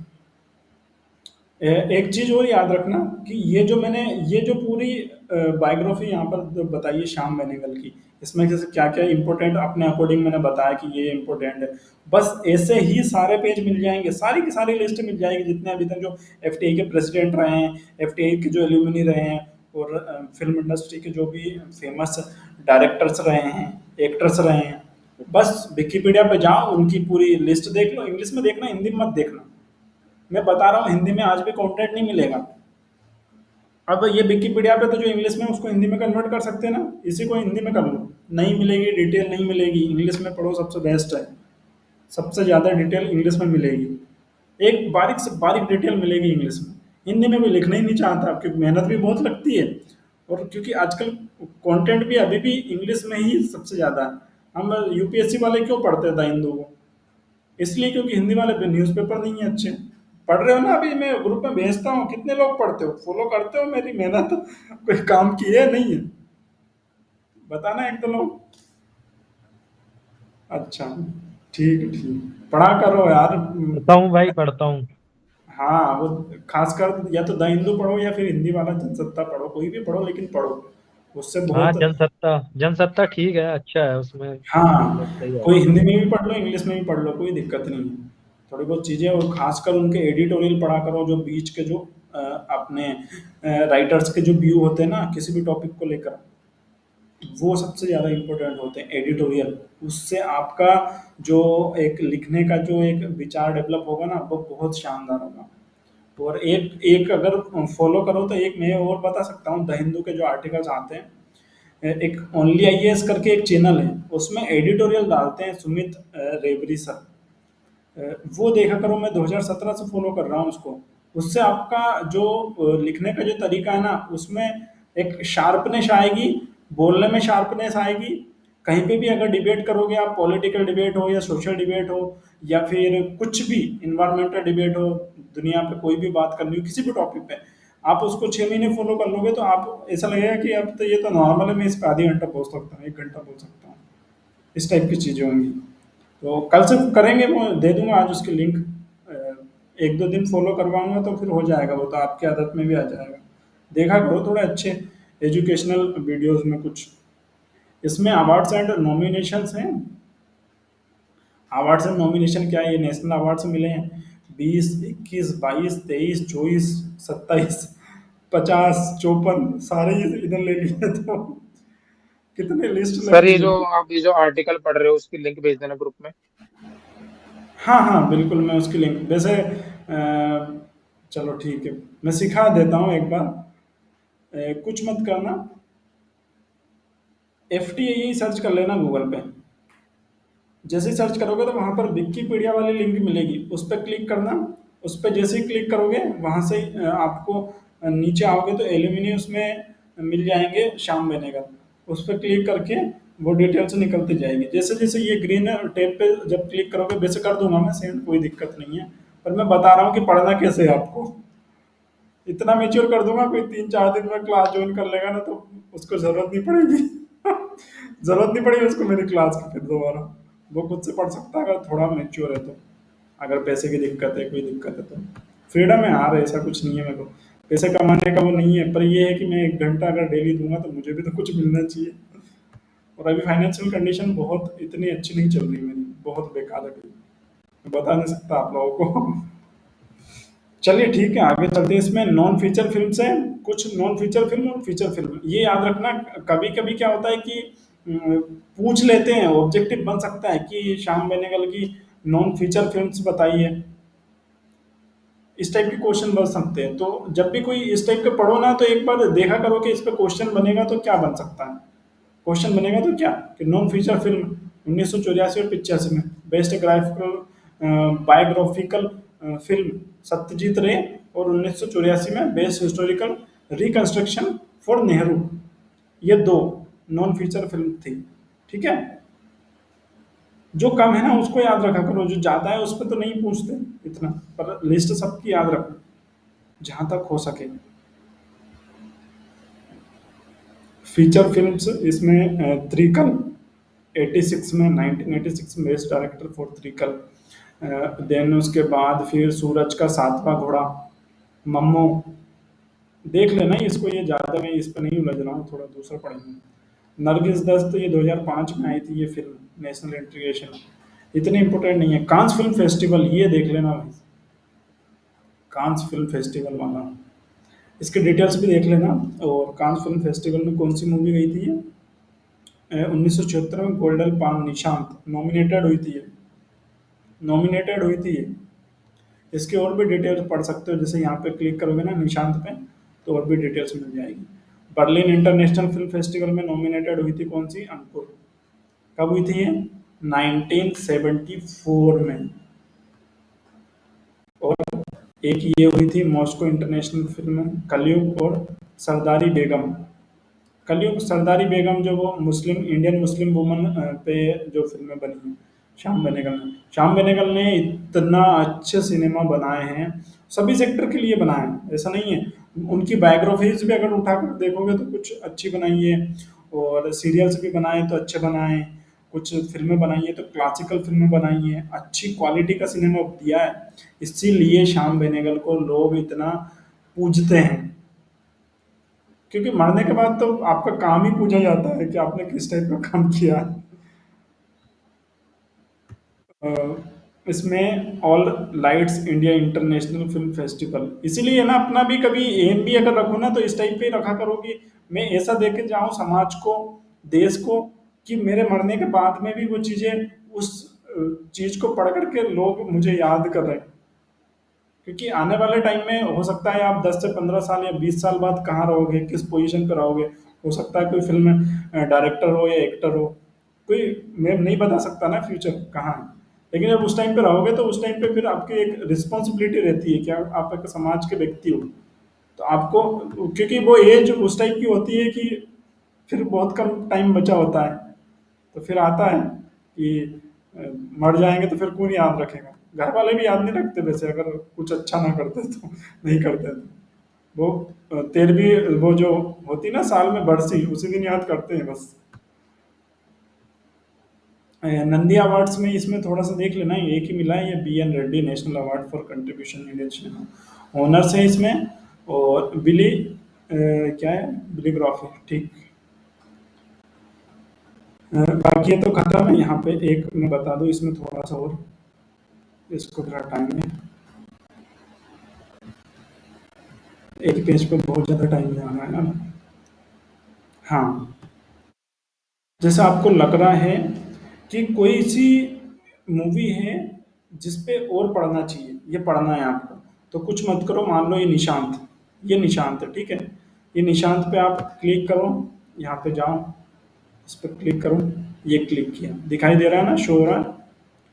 एक चीज और याद रखना कि ये जो पूरी बायोग्राफी यहाँ पर बताई है श्याम बेनेगल की, इसमें जैसे क्या क्या इंपॉर्टेंट अपने अकॉर्डिंग मैंने बताया कि ये इंपॉर्टेंट है, बस ऐसे ही सारे पेज मिल जाएंगे, सारी की सारी लिस्ट मिल जाएगी जितने अभी तक जो एफटीआई के प्रेसिडेंट रहे हैं, एफटीआई के जो एल्यूमिनी रहे हैं, और फिल्म इंडस्ट्री के जो भी फेमस डायरेक्टर्स रहे हैं, एक्टर्स रहे हैं, बस विकिपीडिया पे जाओ, उनकी पूरी लिस्ट देख लो। इंग्लिश में देखना, हिंदी में मत देखना, मैं बता रहा हूँ, हिंदी में आज भी कंटेंट नहीं मिलेगा। अब ये विकिपीडिया पे तो जो इंग्लिश में उसको हिंदी में कन्वर्ट कर सकते हैं ना, इसी को हिंदी में कर लो, नहीं मिलेगी डिटेल, नहीं मिलेगी। इंग्लिश में पढ़ो, सबसे बेस्ट है, सबसे ज़्यादा डिटेल इंग्लिश में मिलेगी, एक बारीक से बारीक डिटेल मिलेगी इंग्लिश में। हिंदी में भी लिखना ही नहीं चाहता, क्योंकि मेहनत भी बहुत लगती है, और क्योंकि आजकल कंटेंट भी अभी भी इंग्लिश में ही सबसे ज़्यादा है। हम यूपीएससी वाले क्यों पढ़ते हैं द हिंदू को? इसलिए क्योंकि हिंदी वाले न्यूज़पेपर नहीं है अच्छे। पढ़ रहे हो ना, अभी मैं ग्रुप में भेजता हूँ, कितने लोग पढ़ते हो, फॉलो करते हो मेरी मेहनत? कोई काम की है नहीं है? बताना एक दो लोग। अच्छा, ठीक है, ठीक, पढ़ा करो यार। पढ़ता हूँ भाई, पढ़ता हूँ। हाँ, वो खासकर या तो द हिंदू पढ़ो या फिर हिंदी वाला जनसत्ता पढ़ो, कोई भी पढ़ो लेकिन पढ़ो, उससे हाँ, बहुत। जनसत्ता, जनसत्ता ठीक है, अच्छा है उसमें, मतलब हाँ, सही है। कोई हिंदी में भी पढ़ लो, इंग्लिश में भी पढ़ लो, कोई दिक्कत नहीं है। थोड़ी बहुत चीज़ें, और खासकर उनके एडिटोरियल पढ़ा करो, जो बीच के जो अपने राइटर्स के जो व्यू होते हैं ना किसी भी टॉपिक को लेकर, वो सबसे ज़्यादा इम्पोर्टेंट होते हैं, एडिटोरियल। उससे आपका जो एक लिखने का जो एक विचार डेवलप होगा ना, वो बहुत शानदार होगा। और एक एक अगर फॉलो करो तो एक मैं और बता सकता हूँ, द हिंदू के जो आर्टिकल्स आते हैं, एक ओनली आईएएस करके एक चैनल है, उसमें एडिटोरियल डालते हैं सुमित रेवरी सर। वो देखा करो, मैं 2017 से फॉलो कर रहा हूँ उसको। उससे आपका जो लिखने का जो तरीका है ना, उसमें एक शार्पनेस आएगी, बोलने में शार्पनेस आएगी। कहीं पे भी अगर डिबेट करोगे आप, पॉलिटिकल डिबेट हो या सोशल डिबेट हो या फिर कुछ भी इन्वायरमेंटल डिबेट हो, दुनिया पे कोई भी बात करनी हो किसी भी टॉपिक पे, आप उसको 6 महीने फॉलो कर लोगे तो आप ऐसा लगेगा कि अब तो ये तो नॉर्मल है, मैं इस पर आधी घंटा बोल सकता हूँ, 1 घंटा बोल सकता हूँ, इस टाइप की चीज़ें होंगी। तो कल से करेंगे, वो दे दूंगा आज उसकी लिंक। एक दो दिन फॉलो करवाऊंगा तो फिर हो जाएगा, वो तो आपकी आदत में भी आ जाएगा। देखा करो थोड़े अच्छे एजुकेशनल वीडियोस में कुछ। इसमें अवार्ड्स एंड नॉमिनेशंस हैं। अवार्ड्स एंड नॉमिनेशन क्या है, ये नेशनल अवार्ड्स मिले हैं, 20, 21, 22, 23, 24, 27, 50, 54 सारे ही इधर ले लिए तो कितने लिस्ट सर लगती ये है। जो आप ये जो आर्टिकल पढ़ रहे हो उसकी लिंक भेज देना ग्रुप में। हाँ हाँ बिल्कुल, मैं उसकी लिंक वैसे चलो ठीक है, मैं सिखा देता हूँ एक बार। कुछ मत करना, एफ टी आई सर्च कर लेना गूगल पे। जैसे ही सर्च करोगे तो वहाँ पर विकिपीडिया वाली लिंक मिलेगी, उस पर क्लिक करना। उस पर जैसे ही क्लिक करोगे, वहाँ से आपको नीचे आओगे तो एल्यूमिनी उसमें मिल जाएंगे, श्याम बेनेगल। उस पर क्लिक करके वो डिटेल्स निकलती जाएगी। जैसे जैसे ये ग्रीन टैब पे जब क्लिक करोगे, वैसे कर दूंगा मैं सेंड, कोई दिक्कत नहीं है, पर मैं बता रहा हूँ कि पढ़ना कैसे है आपको। इतना मेच्योर कर दूंगा, कोई 3-4 दिन में क्लास ज्वाइन कर लेगा ना तो उसको जरूरत नहीं पड़ेगी। जरूरत नहीं पड़ेगी उसको मेरी क्लास की फिर दोबारा, वो खुद से पढ़ सकता है अगर थोड़ा मेच्योर है तो। अगर पैसे की दिक्कत है, कोई दिक्कत है तो फ्रीडम है यार, ऐसा कुछ नहीं है मेरे को पैसे कमाने का वो नहीं है, पर ये है कि मैं 1 घंटा अगर डेली दूंगा तो मुझे भी तो कुछ मिलना चाहिए। और अभी फाइनेंशियल कंडीशन बहुत इतनी अच्छी नहीं चल रही मेरी, बहुत बेकार है, मैं बता नहीं सकता आप लोगों को। चलिए ठीक है, आगे चलते हैं। इसमें नॉन फीचर फिल्म से कुछ नॉन फीचर फिल्म और फीचर फिल्म, ये याद रखना। कभी कभी क्या होता है कि पूछ लेते हैं, ऑब्जेक्टिव बन सकता है कि श्याम बेनेगल की नॉन फीचर फिल्म्स बताइए, इस टाइप के क्वेश्चन बन सकते हैं। तो जब भी कोई इस टाइप के पढ़ो ना, तो एक बार देखा करो कि इस पे क्वेश्चन बनेगा तो क्या बन सकता है। क्वेश्चन बनेगा तो क्या, कि नॉन फीचर फिल्म 1984 और 85 में best graphical biographical film Satyajit रे, और 1984 में best historical reconstruction for Nehru, ये दो नॉन फीचर फिल्म थी। ठीक है, जो कम है ना उसको याद रखा करो, जो ज़्यादा है उस पर तो नहीं पूछते इतना, पर लिस्ट सबकी याद रखो जहाँ तक हो सके। फीचर फिल्म्स इसमें त्रिकल 86 में, 1986 में बेस्ट डायरेक्टर फॉर त्रिकल। देन उसके बाद फिर सूरज का सातवां घोड़ा मम्मो, देख लेना इसको, ये ज़्यादा मैं इस पे नहीं उलझ रहा हूँ, थोड़ा दूसरा पढ़ेंगे। नरगिस दस्त, ये 2005 में आई थी ये फिल्म, नेशनल इंटीग्रेशन, इतनी इंपॉर्टेंट नहीं है। कांस फिल्म फेस्टिवल, ये देख लेना भाई, कांस फिल्म फेस्टिवल वाला, इसके डिटेल्स भी देख लेना। और कांस फिल्म फेस्टिवल में कौन सी मूवी गई थी ये, 1976 में गोल्डन पाम निशांत नॉमिनेटेड हुई थी ये, नॉमिनेटेड हुई थी ये। इसके और भी डिटेल्स पढ़ सकते हो, जैसे यहाँ पे क्लिक करोगे ना निशांत पे, तो और भी डिटेल्स मिल जाएगी। बर्लिन इंटरनेशनल फिल्म फेस्टिवल में नॉमिनेटेड हुई थी कौन सी, अंकुर। कब हुई थी ये, 1974 में। और एक ये हुई थी मॉस्को इंटरनेशनल फिल्म में, कलयुग और सरदारी बेगम। कलयुग सरदारी बेगम जो वो मुस्लिम, इंडियन मुस्लिम वुमन पे जो फिल्में बनी हैं, श्याम बेनेगल ने, श्याम बेनेगल ने इतना अच्छे सिनेमा बनाए हैं, सभी सेक्टर के लिए बनाए हैं, ऐसा नहीं है। उनकी बायोग्राफीज भी अगर उठाकर देखोगे तो कुछ अच्छी बनाई है, और सीरियल्स भी बनाए तो अच्छे बनाए हैं, कुछ फिल्में बनाई है तो क्लासिकल फिल्में बनाई हैं, अच्छी क्वालिटी का सिनेमा दिया है। इसीलिए श्याम बेनेगल को लोग इतना पूजते हैं, क्योंकि मरने के बाद तो आपका काम ही पूछा जाता है कि आपने किस टाइप का काम किया। अ, इसमें all lights India international film festival, इसीलिए ना अपना भी कभी एम भी अगर रखो ना, तो इस टाइप पे ही रखा करो कि मैं ऐसा देके जाऊं समाज को, देश को, कि मेरे मरने के बाद में भी वो चीजें, उस चीज को पढ़ करके लोग मुझे याद कर रहे हैं। क्योंकि आने वाले टाइम में हो सकता है आप 10 से 15 साल या 20 साल बाद कहाँ रहोगे, किस पोजीशन पर रहोगे, हो सकता है कोई फिल्म में डायरेक्टर हो या एक्टर हो, कोई, मैं नहीं बता सकता ना फ्यूचर कहाँ है। लेकिन जब उस टाइम पे रहोगे तो उस टाइम पे फिर आपकी एक रिस्पॉन्सिबिलिटी रहती है कि आप एक समाज के व्यक्ति हो, तो आपको, क्योंकि वो एज उस टाइप की होती है कि फिर बहुत कम टाइम बचा होता है, तो फिर आता है कि अ, मर जाएंगे तो फिर कौन याद रखेगा। घर वाले भी याद नहीं रखते वैसे, अगर कुछ अच्छा ना करते तो, नहीं करते तो वो 13वीं वो जो होती ना साल में बरसी, उसी दिन याद करते हैं बस। नंदी अवार्ड्स में इसमें थोड़ा सा देख लेना, एक ही मिला है ये, B N Reddy national award for contribution Indian cinema, honours है इसमें। और बिली क्या है, बिलीग्राफी, ठीक। बाकी ये तो खत्म है। यहाँ पे एक मैं बता दूं, इसमें थोड़ा सा और, इसको फिर हटाएंगे, एक पेज पे बहुत ज़्यादा टाइम जाना है ना। हाँ, जैसे आपको लग रहा है कि कोई सी मूवी है जिस पे और पढ़ना चाहिए, ये पढ़ना है आपको, तो कुछ मत करो, मान लो ये निशांत, ये निशांत है, ठीक है। ये निशांत पे आप क्लिक करो, यहाँ पे जाओ, इस पर क्लिक करो, ये क्लिक किया, दिखाई दे रहा है ना, शो हो रहा है,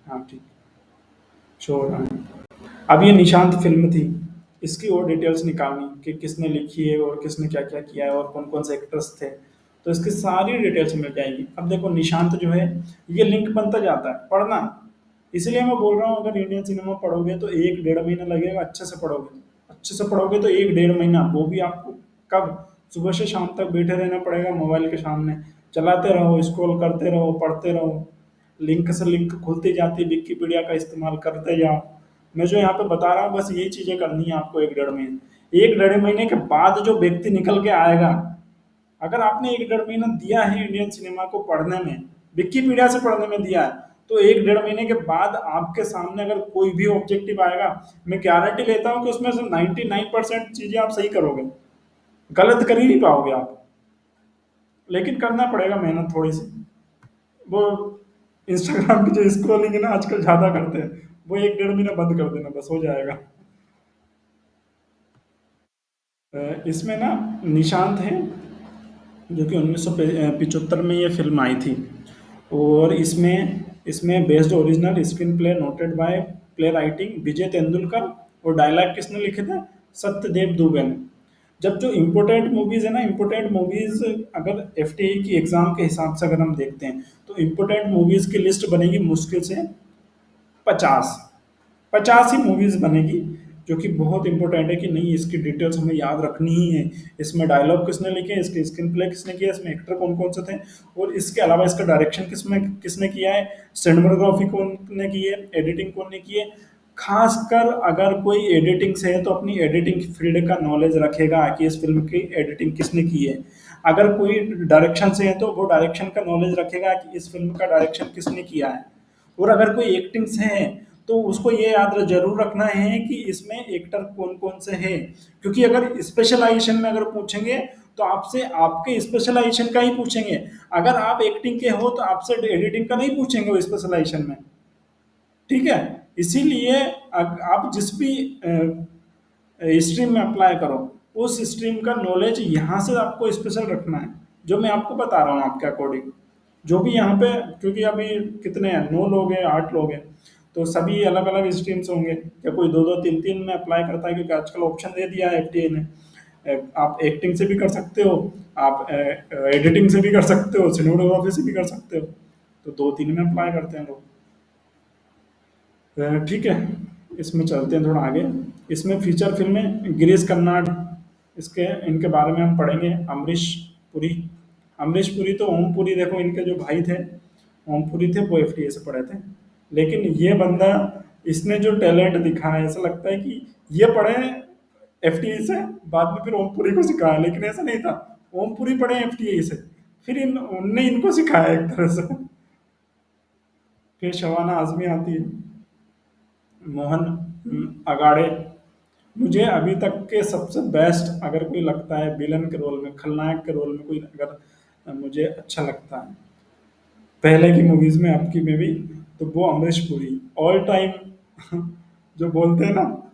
हाँ ठीक, शो हो रहा है। अब ये निशांत फिल्म थी, इसकी और डिटेल्स निकालनी कि किसने लिखी है और किसने क्या क्या किया है और कौन कौन से एक्टर्स थे, तो इसकी सारी डिटेल्स मिल जाएगी। अब देखो निशांत जो है, ये लिंक बनता जाता है, पढ़ना, इसलिए मैं बोल रहा हूँ अगर इंडियन सिनेमा पढ़ोगे तो 1 डेढ़ महीना लगेगा, अच्छे से पढ़ोगे, अच्छे से पढ़ोगे तो 1 डेढ़ महीना, वो भी आपको कब, सुबह से शाम तक बैठे रहना पड़ेगा मोबाइल के सामने, चलाते रहो, स्क्रॉल करते रहो, पढ़ते रहो, लिंक से लिंक खुलती जाती है, विकिपीडिया का इस्तेमाल करते जाओ। मैं जो यहाँ पे बता रहा हूँ बस यही चीजें करनी है आपको 1 डेढ़ महीने। 1 डेढ़ महीने के बाद जो व्यक्ति निकल के आएगा, अगर आपने 1 डेढ़ महीना दिया है इंडियन सिनेमा को पढ़ने में, विकिपीडिया से पढ़ने में दिया है, तो 1 डेढ़ महीने के बाद आपके सामने अगर कोई भी ऑब्जेक्टिव आएगा, मैं गारंटी लेता हूँ कि उसमें से 99% चीजें आप सही करोगे, गलत कर ही नहीं पाओगे आप। लेकिन करना पड़ेगा मेहनत थोड़ी सी। वो इंस्टाग्राम की जो स्क्रॉलिंग है ना आजकल ज्यादा करते हैं, वो 1 डेढ़ महीना बंद कर देना, बस हो जाएगा। इसमें ना निशांत है, जो कि 1975 में ये फिल्म आई थी, और इसमें इसमें based original screen play noted by play writing Vijay Tendulkar, और डायलॉग किसने लिखे थे, सत्यदेव दुबे ने। जब जो इम्पोर्टेंट मूवीज है ना, इम्पोर्टेंट मूवीज अगर एफटीआई की एग्जाम के हिसाब से अगर हम देखते हैं, तो इम्पोर्टेंट मूवीज की लिस्ट बनेगी मुश्किल से 50, 50 ही मूवीज बनेगी, जो कि बहुत इंपॉर्टेंट है कि नहीं, इसकी डिटेल्स हमें याद रखनी ही है। इसमें डायलॉग किसने लिखे, इसके स्क्रीन प्ले किसने किया, इसमें एक्टर कौन कौन से थे, और इसके अलावा इसका डायरेक्शन किसने किसने किया है, सिनेमेटोग्राफी कौन ने की है, एडिटिंग कौन ने की है, खासकर अगर कोई एडिटिंग से है तो अपनी एडिटिंग फील्ड का नॉलेज रखेगा कि इस फिल्म की एडिटिंग किसने की है। अगर कोई डायरेक्शन से है तो वो डायरेक्शन का नॉलेज रखेगा कि इस फिल्म का डायरेक्शन किसने किया है। और अगर कोई एक्टिंग से है तो उसको ये याद जरूर रखना है कि इसमें एक्टर कौन कौन से हैं, क्योंकि अगर स्पेशलाइजेशन में अगर पूछेंगे तो आपसे आपके स्पेशलाइजेशन का ही पूछेंगे। अगर आप एक्टिंग के हो तो आपसे एडिटिंग का नहीं पूछेंगे वो स्पेशलाइजेशन में। ठीक है, इसीलिए आप जिस भी स्ट्रीम में अप्लाई करो उस स्ट्रीम का नॉलेज यहाँ से आपको स्पेशल रखना है, जो मैं आपको बता रहा हूँ आपके अकॉर्डिंग। जो भी यहाँ पे, क्योंकि अभी कितने हैं, 9 लोग हैं, 8 लोग हैं, तो सभी अलग अलग स्ट्रीम्स होंगे, या कोई दो दो तीन तीन में अप्लाई करता है, क्योंकि आजकल ऑप्शन दे दिया है एफटीए ने। आप एक्टिंग से भी कर सकते हो, आप एडिटिंग से भी कर सकते हो, सिनेमेटोग्राफी से भी कर सकते हो, तो दो तीन में अप्लाई करते हैं लोग। ठीक है, इसमें चलते हैं थोड़ा आगे। इसमें फीचर फिल्में गिरीश कर्नाड, इसके इनके बारे में हम पढ़ेंगे। अमरीश पुरी, अमरीश पुरी तो ओम पुरी, देखो इनके जो भाई थे ओम पुरी थे, वो एफटीए से पढ़े थे। लेकिन ये बंदा, इसने जो टैलेंट दिखाया है, ऐसा लगता है कि ये पढ़े एफटीए से, बाद में फिर ओम पुरी को सिखाया, लेकिन ऐसा नहीं था। ओम पुरी पढ़े एफटीए से, फिर उनने इनको सिखाया एक तरह से। फिर शबाना आजमी आती है, मोहन अगाड़े। मुझे अभी तक के सबसे बेस्ट अगर कोई लगता है विलन के रोल में, खलनायक के रोल में कोई अगर मुझे अच्छा लगता है पहले की मूवीज में, अब की में भी, तो वो अमरीश पुरी ऑल टाइम जो बोलते हैं ना,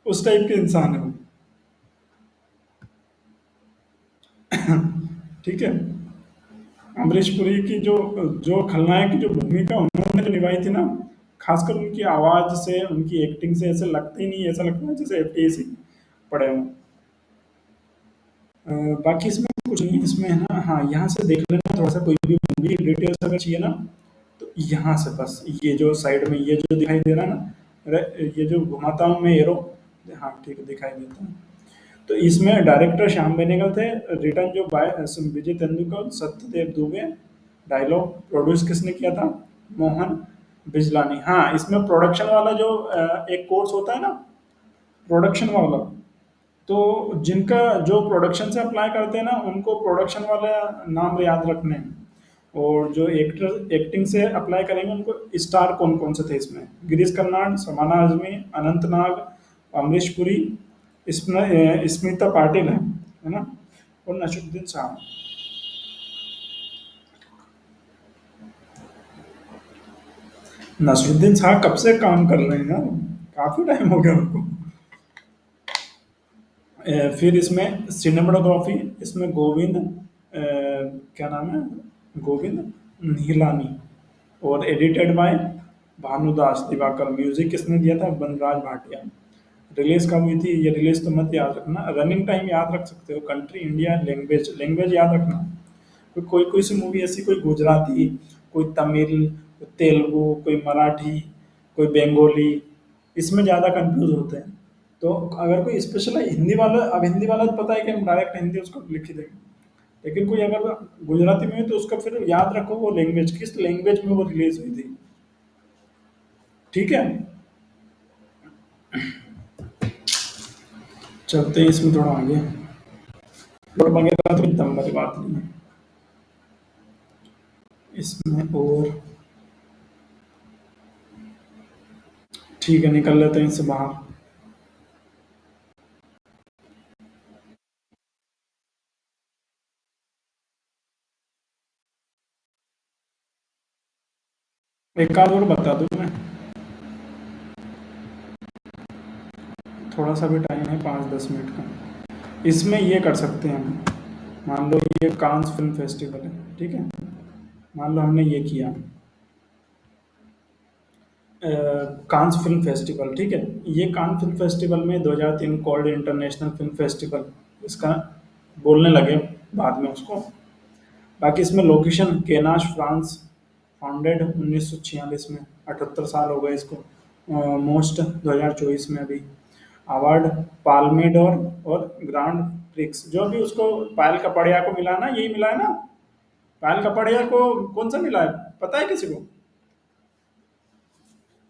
उस टाइप के इंसान है वो। ठीक है, अमरीश पुरी की जो जो खलनायक की जो भूमिका उन्होंने जो निभाई थी ना, खासकर उनकी आवाज से, उनकी एक्टिंग से ऐसे लगता ही नहीं, ऐसा लगता है जैसे एफटीए से पढ़े हों। बाकी इसमें कुछ नहीं, इसमें है ना, हाँ यहाँ से देख लेना थोड़ा सा, कोई भी मूवी डिटेल्स अगर चाहिए ना, तो यहाँ से बस ये जो साइड में ये जो दिखाई दे रहा है ना, ये जो घुमाता हूँ मैं एरो, हाँ ठीक है दिखाई देता है। तो इसमें डायरेक्टर श्याम बेनेगल थे, रिटर्न जो बाय विजय तेंदुलकर, सत्यदेव दुबे, डायलॉग प्रोड्यूस किसने किया था, मोहन बिजलानी। हाँ, इसमें प्रोडक्शन वाला जो एक कोर्स होता है ना, प्रोडक्शन वाला, तो जिनका जो प्रोडक्शन से अप्लाई करते हैं ना, उनको प्रोडक्शन वाला नाम याद रखने हैं। और जो एक्टर एक्टिंग से अप्लाई करेंगे उनको स्टार कौन कौन से थे इसमें, गिरीश कर्नाड, समाना आजमी, अनंत नाग, अमरीश पुरी, स्मिता पाटिल है ना, और नसरुद्दीन शाह। नसरुद्दीन शाह कब से काम कर रहे हैं यार, काफी टाइम हो गया उनको। फिर इसमें सिनेमाटोग्राफी, इसमें गोविंद क्या नाम है, गोविंद नीलानी, और edited by Bhanudas Diwakar. Music किसने दिया था, वनराज भाटिया। रिलीज कब हुई थी, ये रिलीज तो मत याद रखना, रनिंग टाइम याद रख सकते हो, कंट्री इंडिया, लैंग्वेज लैंग्वेज याद रखना। कोई कोई सी मूवी ऐसी, कोई गुजराती, कोई तमिल, कोई तेलुगु, कोई मराठी, कोई बंगाली, इसमें ज़्यादा कंफ्यूज होते हैं। तो अगर कोई स्पेशल हिंदी वाला, अब हिंदी वाला तो पता है कि हम डायरेक्ट हिंदी उसको लिख ही देंगे, लेकिन कोई अगर गुजराती में है तो उसका फिर याद रखो वो लैंग्वेज, किस लैंग्वेज में वो रिलीज हुई थी। ठीक है, चलते हैं इसमें थोड़ा आगे। प्लॉट वगैरह तो दम वाली बात नहीं है इसमें, और ठीक है निकल लेते हैं इससे बाहर। एक आध और बता दूं मैं, थोड़ा सा भी टाइम है, 5-10 मिनट का। इसमें ये कर सकते हैं हम, मान लो ये कांस फिल्म फेस्टिवल है, ठीक है, मान लो हमने ये किया कांस फिल्म फेस्टिवल, ठीक है, ये कान फिल्म फेस्टिवल में 2003 कॉल्ड इंटरनेशनल फिल्म फेस्टिवल, इसका बोलने लगे बाद में उसको। बाकी इसमें लोकेशन केनाश फ्रांस, फाउंडेड 1946 में, 78 साल हो गए इसको। मोस्ट 2024 में अभी। अवार्ड पाल्मे डोर और ग्रांड प्रिक्स, जो भी उसको पायल कपड़िया को मिला ना, यही मिला है ना, पायल कपड़िया को कौन सा मिला है, पता है किसी को?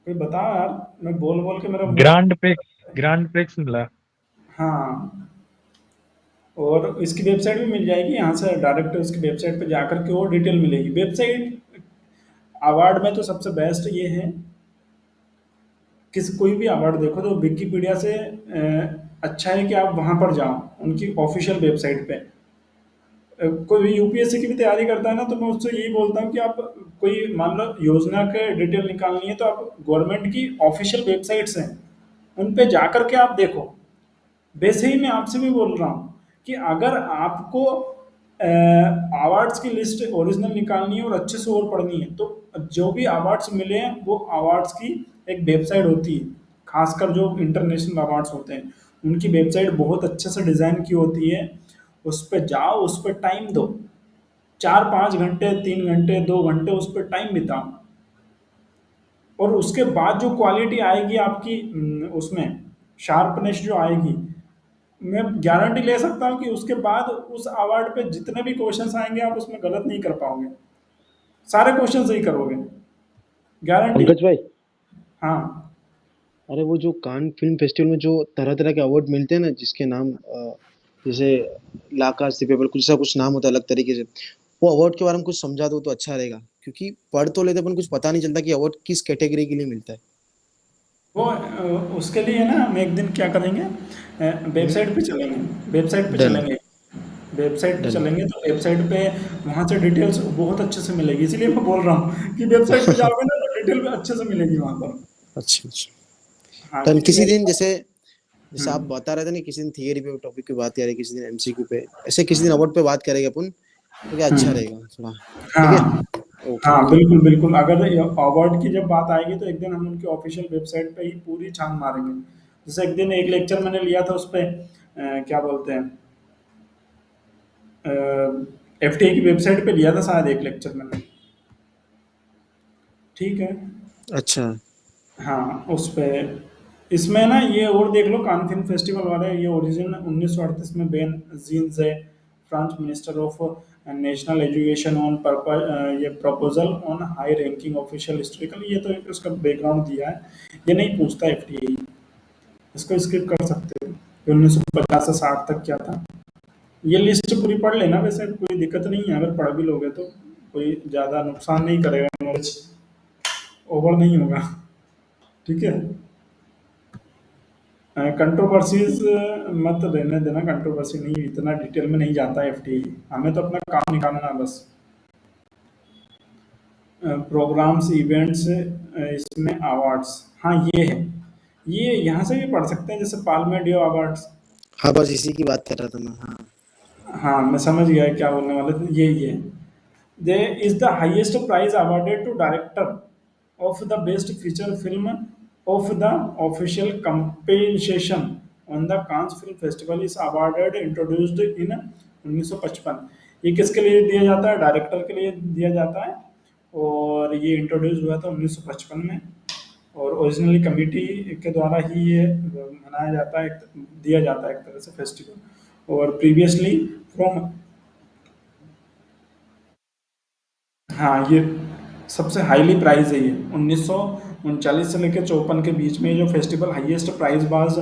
कोई बताओ यार, मैं बोल बोल के मेरा मुंह। ग्रैंड प्रिक्स मिला। हाँ, और इसकी वेबसाइट भी मिल जाएगी, यहाँ से डायरेक्ट उसकी वेबसाइट पे जाकर के और डिटेल मिलेगी। वेबसाइट अवार्ड में तो सबसे बेस्ट ये है, कोई भी अवार्ड देखो तो विकिपीडिया से अच्छा है कि आप वहाँ पर जाओ उनकी ऑफिशियल वेबसाइट पे। कोई भी यूपीएससी की भी तैयारी करता है ना, तो मैं उससे यही बोलता हूँ कि आप कोई मान लो योजना के डिटेल निकालनी है, तो आप गवर्नमेंट की ऑफिशियल वेबसाइट्स हैं उन पे जा कर के आप देखो। वैसे ही मैं आपसे भी बोल रहा हूँ कि अगर आपको अवार्ड्स की लिस्ट ओरिजिनल निकालनी है और अच्छे से और पढ़नी है, तो जो भी अवार्ड्स मिले हैं वो अवार्ड्स की एक वेबसाइट होती है, खासकर जो इंटरनेशनल अवार्ड्स होते हैं उनकी वेबसाइट बहुत अच्छे से डिज़ाइन की होती है। उस पर जाओ, उस पर टाइम दो, 4-5 घंटे, 3 घंटे, 2 घंटे उस पर टाइम बिताओ, और उसके बाद जो क्वालिटी आएगी आपकी उसमें शार्पनेस जो आएगी, मैं गारंटी ले सकता हूँ कि उसके बाद उस अवार्ड पे जितने भी क्वेश्चंस आएंगे आप उसमें गलत नहीं कर पाओगे, सारे क्वेश्चन सही करोगे, गारंटी। पंकज भाई, हाँ। अरे वो जो कान फिल्म फेस्टिवल में जो तरह तरह के अवार्ड मिलते हैं ना, जिसके नाम जैसे लाकाश दीपेबल कुछ ऐसा कुछ नाम होता है अलग तरीके से, वो अवार्ड के बारे में कुछ समझा दो तो अच्छा रहेगा, क्योंकि पढ़ तो लेते अपन कुछ पता नहीं चलता कि अवार्ड किस कैटेगरी के लिए मिलता है। वो उसके लिए ना हम एक दिन क्या करेंगे, वेबसाइट पे चलेंगे, वेबसाइट पे डन। चलेंगे, वेबसाइट पे डन। चलेंगे तो वेबसाइट पे वहाँ से डिटेल्स बहुत अच्छे से मिलेगी, इसीलिए मैं बोल रहा हूँ कि वेबसाइट पे जाओगे ना तो डिटेल अच्छे से मिलेगी वहाँ पर। अच्छा अच्छा। हाँ, डन। क्योंकि किसी मेरे दिन पास। जैसे जैसे आप हम्म। बता रहे थे ना, किसी दिन थियरी पे टॉपिक पे बात करें, किसी दिन एमसीक्यू पे, ऐसे किसी दिन अवार्ड पे बात करेंगे अपन, तो क्या अच्छा हम्म। रहेगा थोड़ा। ठीक है। हाँ ओके हाँ, ओके। बिल्कुल बिल्कुल, अगर अवार्ड की जब बात आएगी तो एक दिन हम उनकी ऑफिशियल वेबसाइट पे ही पूरी छान मारेंगे। जैसे एक दिन एक लेक्चर मैंने लिया था उस पे, क्या बोलते हैं, एफटीए की वेबसाइट पे लिया था शायद एक लेक्चर मैंने। ठीक है। अच्छा। हाँ, उस पे इसमें ना ये और देख लो, कान फिल्म फेस्टिवल वाले, ये ओरिजिन 1938 में बेन जीन से French minister of national education on purpose, ये proposal on high ranking official historical, ये तो उसका बैकग्राउंड दिया है। ये नहीं पूछता एफटीए, इसको स्किप कर सकते हो। 1950 से 60 तक क्या था, ये लिस्ट पूरी पढ़ लेना, वैसे कोई दिक्कत नहीं है, अगर पढ़ भी लोगे तो कोई ज़्यादा नुकसान नहीं करेगा, नॉलेज ओवर नहीं होगा। ठीक है। कंट्रोवर्सीज मत रहने देना, कंट्रोवर्सी नहीं, इतना डिटेल में नहीं जाता एफटीई, हमें तो अपना काम निकालना है बस। प्रोग्राम्स, इवेंट्स, इसमें अवार्ड्स, हाँ ये है, ये यहाँ से भी पढ़ सकते हैं, जैसे पाल्मे डियो अवार्ड्स। हाँ, बस इसी की बात कर रहा था मैं। हाँ। हाँ, मैं समझ गया क्या बोलने वाले थे, ये they is the highest prize awarded to director of the best feature film of the official compensation on the Cannes film festival is awarded introduced in 1955। ये किसके लिए दिया जाता है, डायरेक्टर के लिए दिया जाता है, और ये इंट्रोड्यूस हुआ था 1955 में, और ओरिजिनली कमिटी के द्वारा ही ये मनाया जाता है, दिया जाता है एक तरह से फेस्टिवल, और प्रीवियसली फ्रॉम। हाँ, ये सबसे हाईली प्राइज है, ये 1939 से लेकर 54 के बीच में जो फेस्टिवल हाईएस्ट प्राइज बाज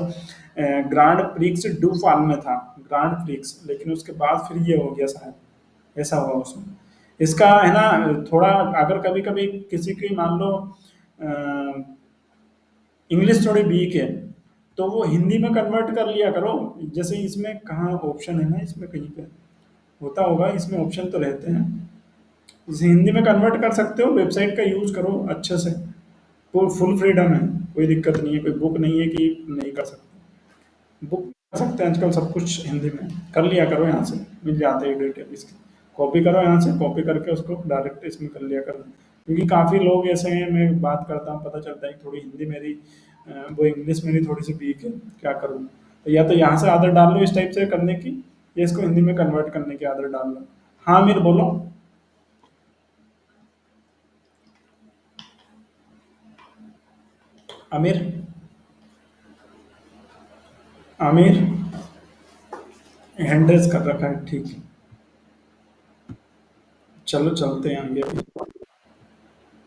ग्रांड प्रिक्स डू फाल में था, ग्रांड प्रिक्स, लेकिन उसके बाद फिर ये हो गया शायद, ऐसा हुआ उसमें। इसका है ना, थोड़ा अगर कभी कभी किसी की मान लो इंग्लिश थोड़ी वीक है, तो वो हिंदी में कन्वर्ट कर लिया करो, जैसे इसमें कहाँ ऑप्शन है ना, इसमें कहीं पे होता होगा, इसमें ऑप्शन तो रहते हैं, इसे हिंदी में कन्वर्ट कर सकते हो, वेबसाइट का यूज़ करो अच्छे से, तो फुल फ्रीडम है, कोई दिक्कत नहीं है, कोई बुक नहीं है कि नहीं कर सकते, बुक कर सकते हैं आजकल सब कुछ हिंदी में, कर लिया करो, यहाँ से मिल जाते हैं डिटेल इसकी, कॉपी करो यहाँ से, कॉपी करके उसको डायरेक्ट इसमें कर लिया करो, क्योंकि काफ़ी लोग ऐसे हैं, मैं बात करता हूँ पता चलता है कि थोड़ी हिंदी मेरी वो इंग्लिश मेरी थोड़ी सी वीक है, क्या करूँ, तो या तो यहाँ से आदत डाल लो इस टाइप से करने की, या इसको हिंदी में कन्वर्ट करने की आदत डाल लो। हाँ मीर बोलो। आमिर, आमिर हैंड रेस कर रखा है, ठीक है, चलो चलते हैं आगे।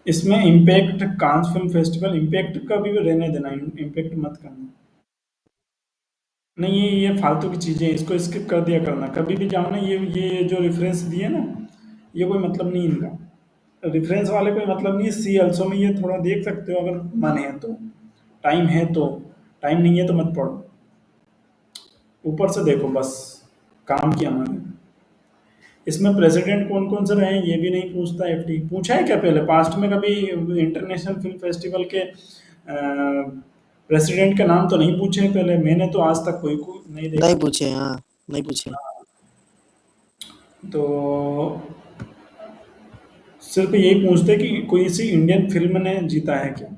इसमें इम्पैक्ट, कांस फिल्म फेस्टिवल, इम्पैक्ट का भी रहने देना, इम्पैक्ट मत करना। नहीं, ये फालतू की चीज़ें हैं, इसको स्किप कर दिया करना। कभी भी जाओ ना, ये जो रेफरेंस दिए ना, ये कोई मतलब नहीं इनका। रेफरेंस वाले कोई मतलब नहीं है। सी ऑल्सो में ये थोड़ा देख सकते हो अगर मन है तो, टाइम है तो। टाइम नहीं है तो मत पढ़ो, ऊपर से देखो बस, काम किया मैंने। इसमें प्रेसिडेंट कौन कौन से रहे हैं ये भी नहीं पूछता एफटी। पूछा है क्या पहले पास्ट में कभी इंटरनेशनल फिल्म फेस्टिवल के प्रेसिडेंट का नाम तो नहीं पूछे हैं पहले? मैंने तो आज तक कोई को नहीं देखा। नहीं पूछे, हाँ नहीं पूछे। तो सिर्फ यही पूछते कि कोई सी इंडियन फिल्म ने जीता है क्या।